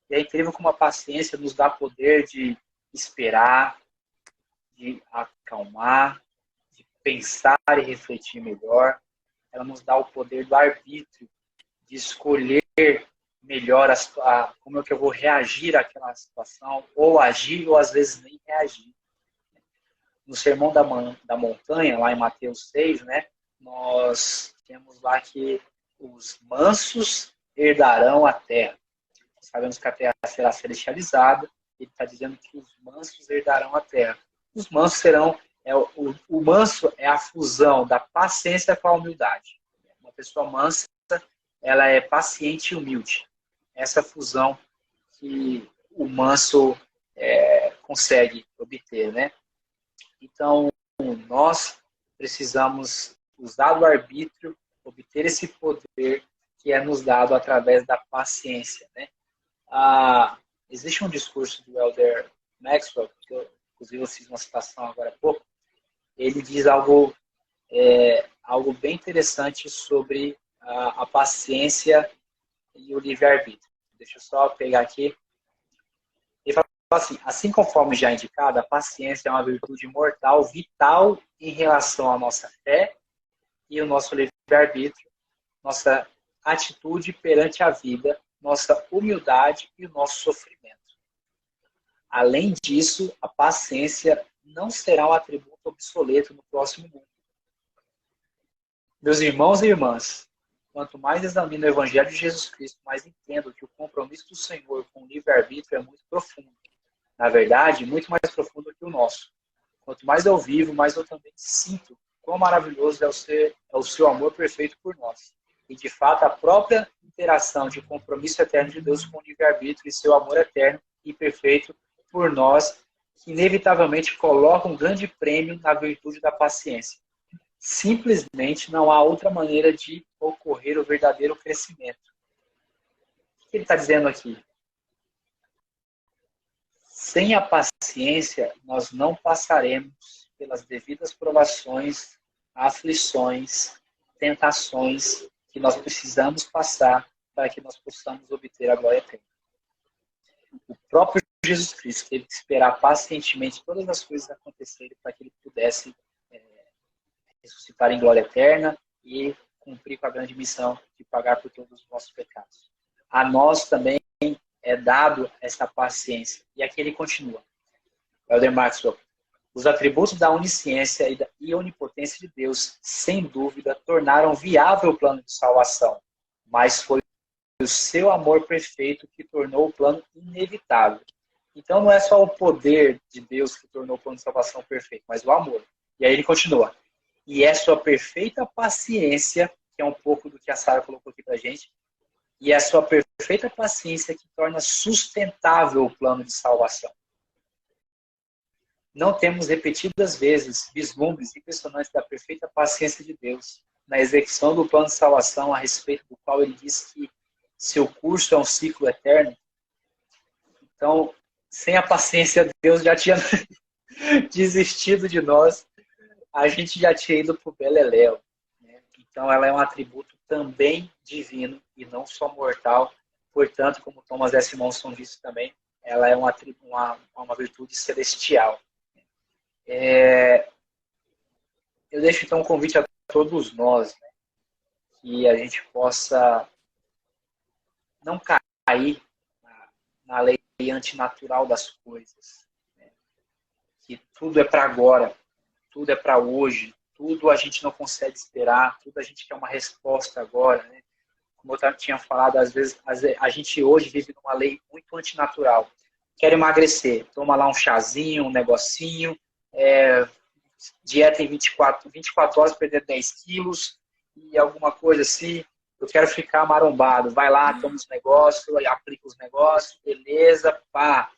E é incrível como a paciência nos dá poder de esperar, de acalmar, de pensar e refletir melhor. Ela nos dá o poder do arbítrio, de escolher melhor como é que eu vou reagir àquela situação, ou agir, ou às vezes nem reagir. No Sermão da Montanha, lá em Mateus 6, né, nós temos lá que os mansos herdarão a terra. Sabemos que a terra será celestializada, ele está dizendo que os mansos herdarão a terra. Os mansos serão, o manso é a fusão da paciência com a humildade. Uma pessoa mansa, ela é paciente e humilde. Essa fusão que o manso consegue obter, né? Então, nós precisamos usar o arbítrio, obter esse poder que é nos dado através da paciência, né? Existe um discurso do Elder Maxwell, que inclusive eu fiz uma citação agora há pouco. Ele diz algo bem interessante sobre a paciência e o livre-arbítrio. Deixa eu só pegar aqui. Ele fala assim conforme já indicado, a paciência é uma virtude mortal, vital em relação à nossa fé e o nosso livre-arbítrio, nossa atitude perante a vida, nossa humildade e o nosso sofrimento. Além disso, a paciência não será um atributo obsoleto no próximo mundo. Meus irmãos e irmãs, quanto mais examino o Evangelho de Jesus Cristo, mais entendo que o compromisso do Senhor com o livre-arbítrio é muito profundo. Na verdade, muito mais profundo que o nosso. Quanto mais eu vivo, mais eu também sinto quão maravilhoso é o seu amor perfeito por nós. E, de fato, a própria interação de compromisso eterno de Deus com o livre-arbítrio e seu amor eterno e perfeito por nós, que inevitavelmente coloca um grande prêmio na virtude da paciência. Simplesmente não há outra maneira de ocorrer o verdadeiro crescimento. O que ele está dizendo aqui? Sem a paciência, nós não passaremos pelas devidas provações, aflições, tentações que nós precisamos passar para que nós possamos obter a glória eterna. O próprio Jesus Cristo teve que esperar pacientemente todas as coisas acontecerem para que ele pudesse ressuscitar em glória eterna e cumprir com a grande missão de pagar por todos os nossos pecados. A nós também é dado essa paciência. E aqui ele continua. Elder Maxwell. Os atributos da onisciência e onipotência de Deus, sem dúvida, tornaram viável o plano de salvação. Mas foi o seu amor perfeito que tornou o plano inevitável. Então não é só o poder de Deus que tornou o plano de salvação perfeito, mas o amor. E aí ele continua. E é sua perfeita paciência, que é um pouco do que a Sara colocou aqui pra gente, e é a sua perfeita paciência que torna sustentável o plano de salvação. Não temos repetidas vezes vislumbres impressionantes da perfeita paciência de Deus na execução do plano de salvação, a respeito do qual ele diz que seu curso é um ciclo eterno. Então, sem a paciência de Deus já tinha desistido de nós, a gente já tinha ido para o Beleléu. Né? Então, ela é um atributo também divino e não só mortal. Portanto, como Thomas S. Monson disse também, ela é uma virtude celestial. Eu deixo então um convite a todos nós, né, que a gente possa não cair na lei antinatural das coisas. Né? Que tudo é para agora, tudo é para hoje, tudo a gente não consegue esperar, tudo a gente quer uma resposta agora. Né? Como eu tinha falado, às vezes a gente hoje vive numa lei muito antinatural. Quer emagrecer, toma lá um chazinho, um negocinho, dieta em 24 horas, perder 10 quilos e alguma coisa assim. Eu quero ficar marombado. Vai lá, toma os negócios, aplica os negócios, beleza, pá.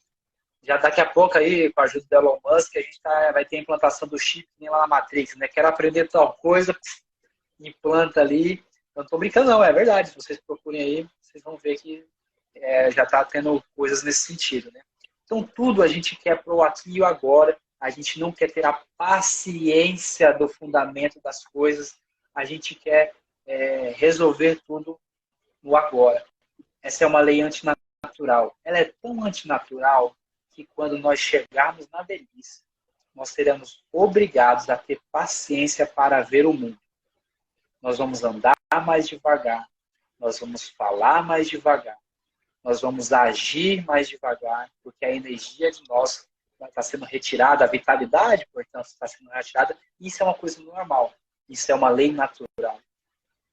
Já daqui a pouco aí, com a ajuda do Elon Musk, a gente vai ter a implantação do chip nem lá na Matrix, né? Quero aprender tal coisa, implanta ali. Eu não tô brincando não, é verdade. Se vocês procurem aí, vocês vão ver que já está tendo coisas nesse sentido, né? Então tudo a gente quer pro aqui e o agora. A gente não quer ter a paciência do fundamento das coisas. A gente quer resolver tudo no agora. Essa é uma lei antinatural. Ela é tão antinatural que quando nós chegarmos na velhice, nós seremos obrigados a ter paciência para ver o mundo. Nós vamos andar mais devagar. Nós vamos falar mais devagar. Nós vamos agir mais devagar, porque a energia de nós está sendo retirada, a vitalidade, portanto, está sendo retirada. Isso é uma coisa normal. Isso é uma lei natural.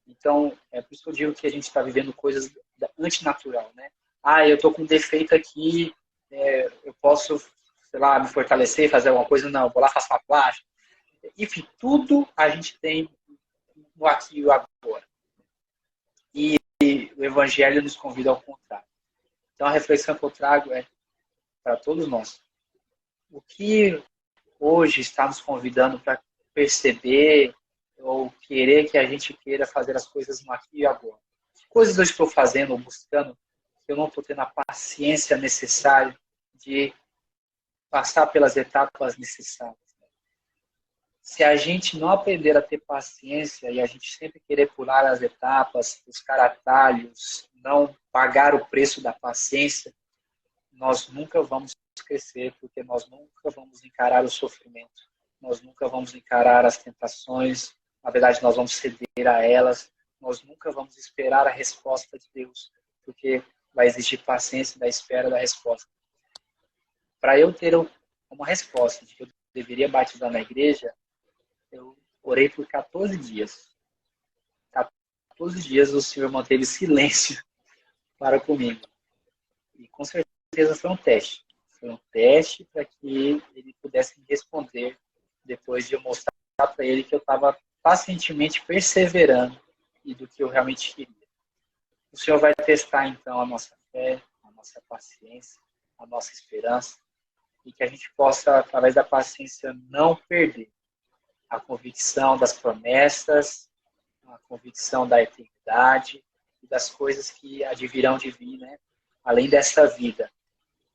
Então, é por isso que eu digo que a gente está vivendo coisas antinatural, né? Eu estou com um defeito aqui, eu posso, sei lá, me fortalecer, fazer alguma coisa? Não, vou lá, faço uma plástica. Enfim, tudo a gente tem no aqui e agora. E o Evangelho nos convida ao contrário. Então, a reflexão que eu trago é para todos nós. O que hoje está nos convidando para perceber ou querer que a gente queira fazer as coisas no aqui e agora? Que coisas eu estou fazendo ou buscando que eu não estou tendo a paciência necessária de passar pelas etapas necessárias? Se a gente não aprender a ter paciência e a gente sempre querer pular as etapas, buscar atalhos, não pagar o preço da paciência, nós nunca vamos crescer, porque nós nunca vamos encarar o sofrimento, nós nunca vamos encarar as tentações, na verdade, nós vamos ceder a elas, nós nunca vamos esperar a resposta de Deus, porque vai exigir paciência da espera da resposta. Para eu ter uma resposta de que eu deveria batizar na igreja, eu orei por 14 dias. 14 dias o Senhor manteve silêncio para comigo. E com certeza foi um teste. Foi um teste para que ele pudesse me responder depois de eu mostrar para ele que eu estava pacientemente perseverando e do que eu realmente queria. O Senhor vai testar, então, a nossa fé, a nossa paciência, a nossa esperança, e que a gente possa, através da paciência, não perder a convicção das promessas, a convicção da eternidade e das coisas que advirão de vir, né? Além dessa vida.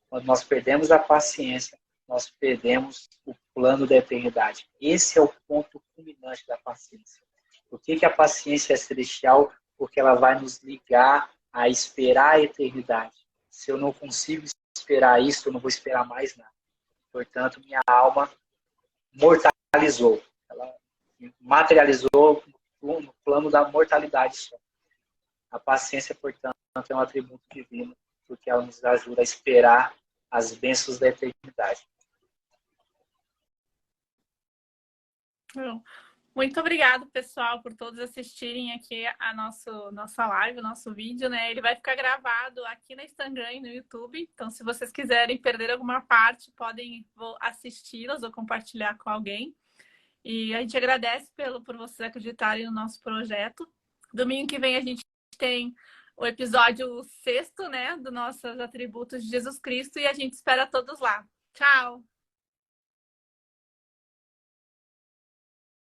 Quando nós perdemos a paciência, nós perdemos o plano da eternidade. Esse é o ponto culminante da paciência. Por que a paciência é celestial? Porque ela vai nos ligar a esperar a eternidade. Se eu não consigo esperar isso, eu não vou esperar mais nada. Portanto, minha alma mortalizou. Ela materializou no plano da mortalidade só. A paciência, portanto, é um atributo divino, porque ela nos ajuda a esperar as bênçãos da eternidade. Muito obrigado, pessoal, por todos assistirem aqui a nossa live, o nosso vídeo, né? Ele vai ficar gravado aqui no Instagram e no YouTube. Então, se vocês quiserem perder alguma parte, podem assisti-las ou compartilhar com alguém. E a gente agradece por vocês acreditarem no nosso projeto. Domingo que vem a gente tem o episódio 6º, né? Dos nossos atributos de Jesus Cristo. E a gente espera todos lá. Tchau!